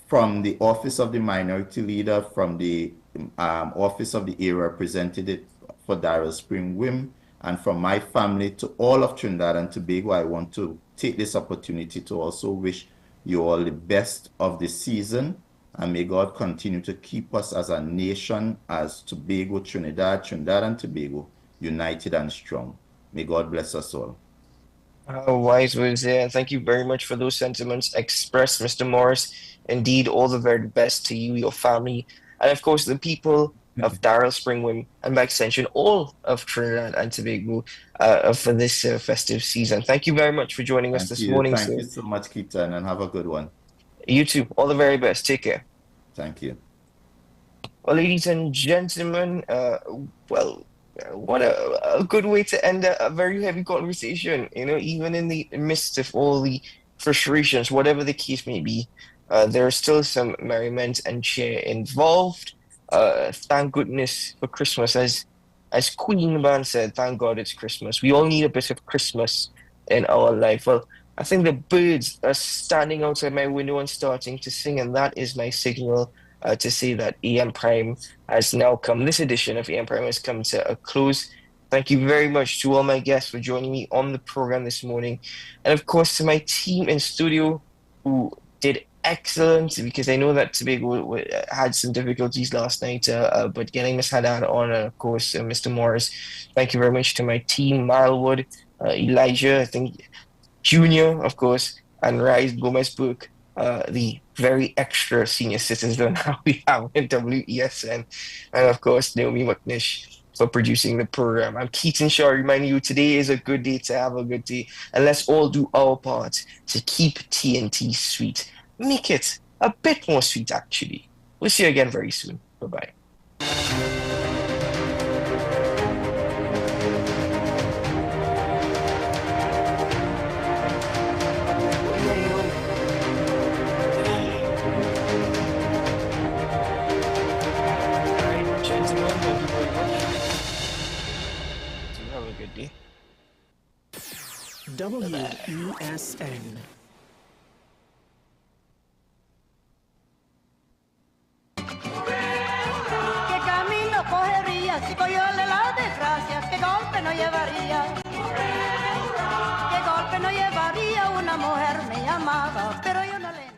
from the Office of the Minority Leader, from the Office of the Area Representative for Darrell Spring WIM, and from my family to all of Trinidad and Tobago, I want to take this opportunity to also wish you all the best of the season. And may God continue to keep us as a nation, as Tobago, Trinidad and Tobago, united and strong. May God bless us all. Wise words there. Thank you very much for those sentiments expressed, Mr. Morris. Indeed, all the very best to you, your family, and of course the people of Darrell Springwim, and by extension, all of Trinidad and Tobago for this festive season. Thank you very much for joining us this morning, Thank sir. you so much, Keaton, and have a good one. You too. All the very best. Take care. Thank you. Well, ladies and gentlemen, what a good way to end a very heavy conversation. Even in the midst of all the frustrations, whatever the case may be, there's still some merriment and cheer involved. Thank goodness for Christmas, as Queen Ban said, thank God it's Christmas. We all need a bit of Christmas in our life. Well, I think the birds are standing outside my window and starting to sing, and that is my signal to say that AM Prime has now come. This edition of AM Prime has come to a close. Thank you very much to all my guests for joining me on the program this morning. And of course, to my team in studio who did excellent, because I know that Tobago had some difficulties last night, but getting Miss Haddad on, and of course, Mr. Morris. Thank you very much to my team, Marlwood, Elijah, I think, Junior, of course, and Rise Gomez-Burke, the very extra senior citizen we have in WESN, and of course, Naomi McNish for producing the program. I'm Keaton Shaw, reminding you today is a good day to have a good day, and let's all do our part to keep TNT sweet. Make it a bit more sweet, actually. We'll see you again very soon. Bye-bye. Have a good day. WESN. ¿Qué camino cogería si cogióle la desgracia? ¿Qué golpe no llevaría? ¿Qué golpe no llevaría? Una mujer me llamaba, pero yo no le...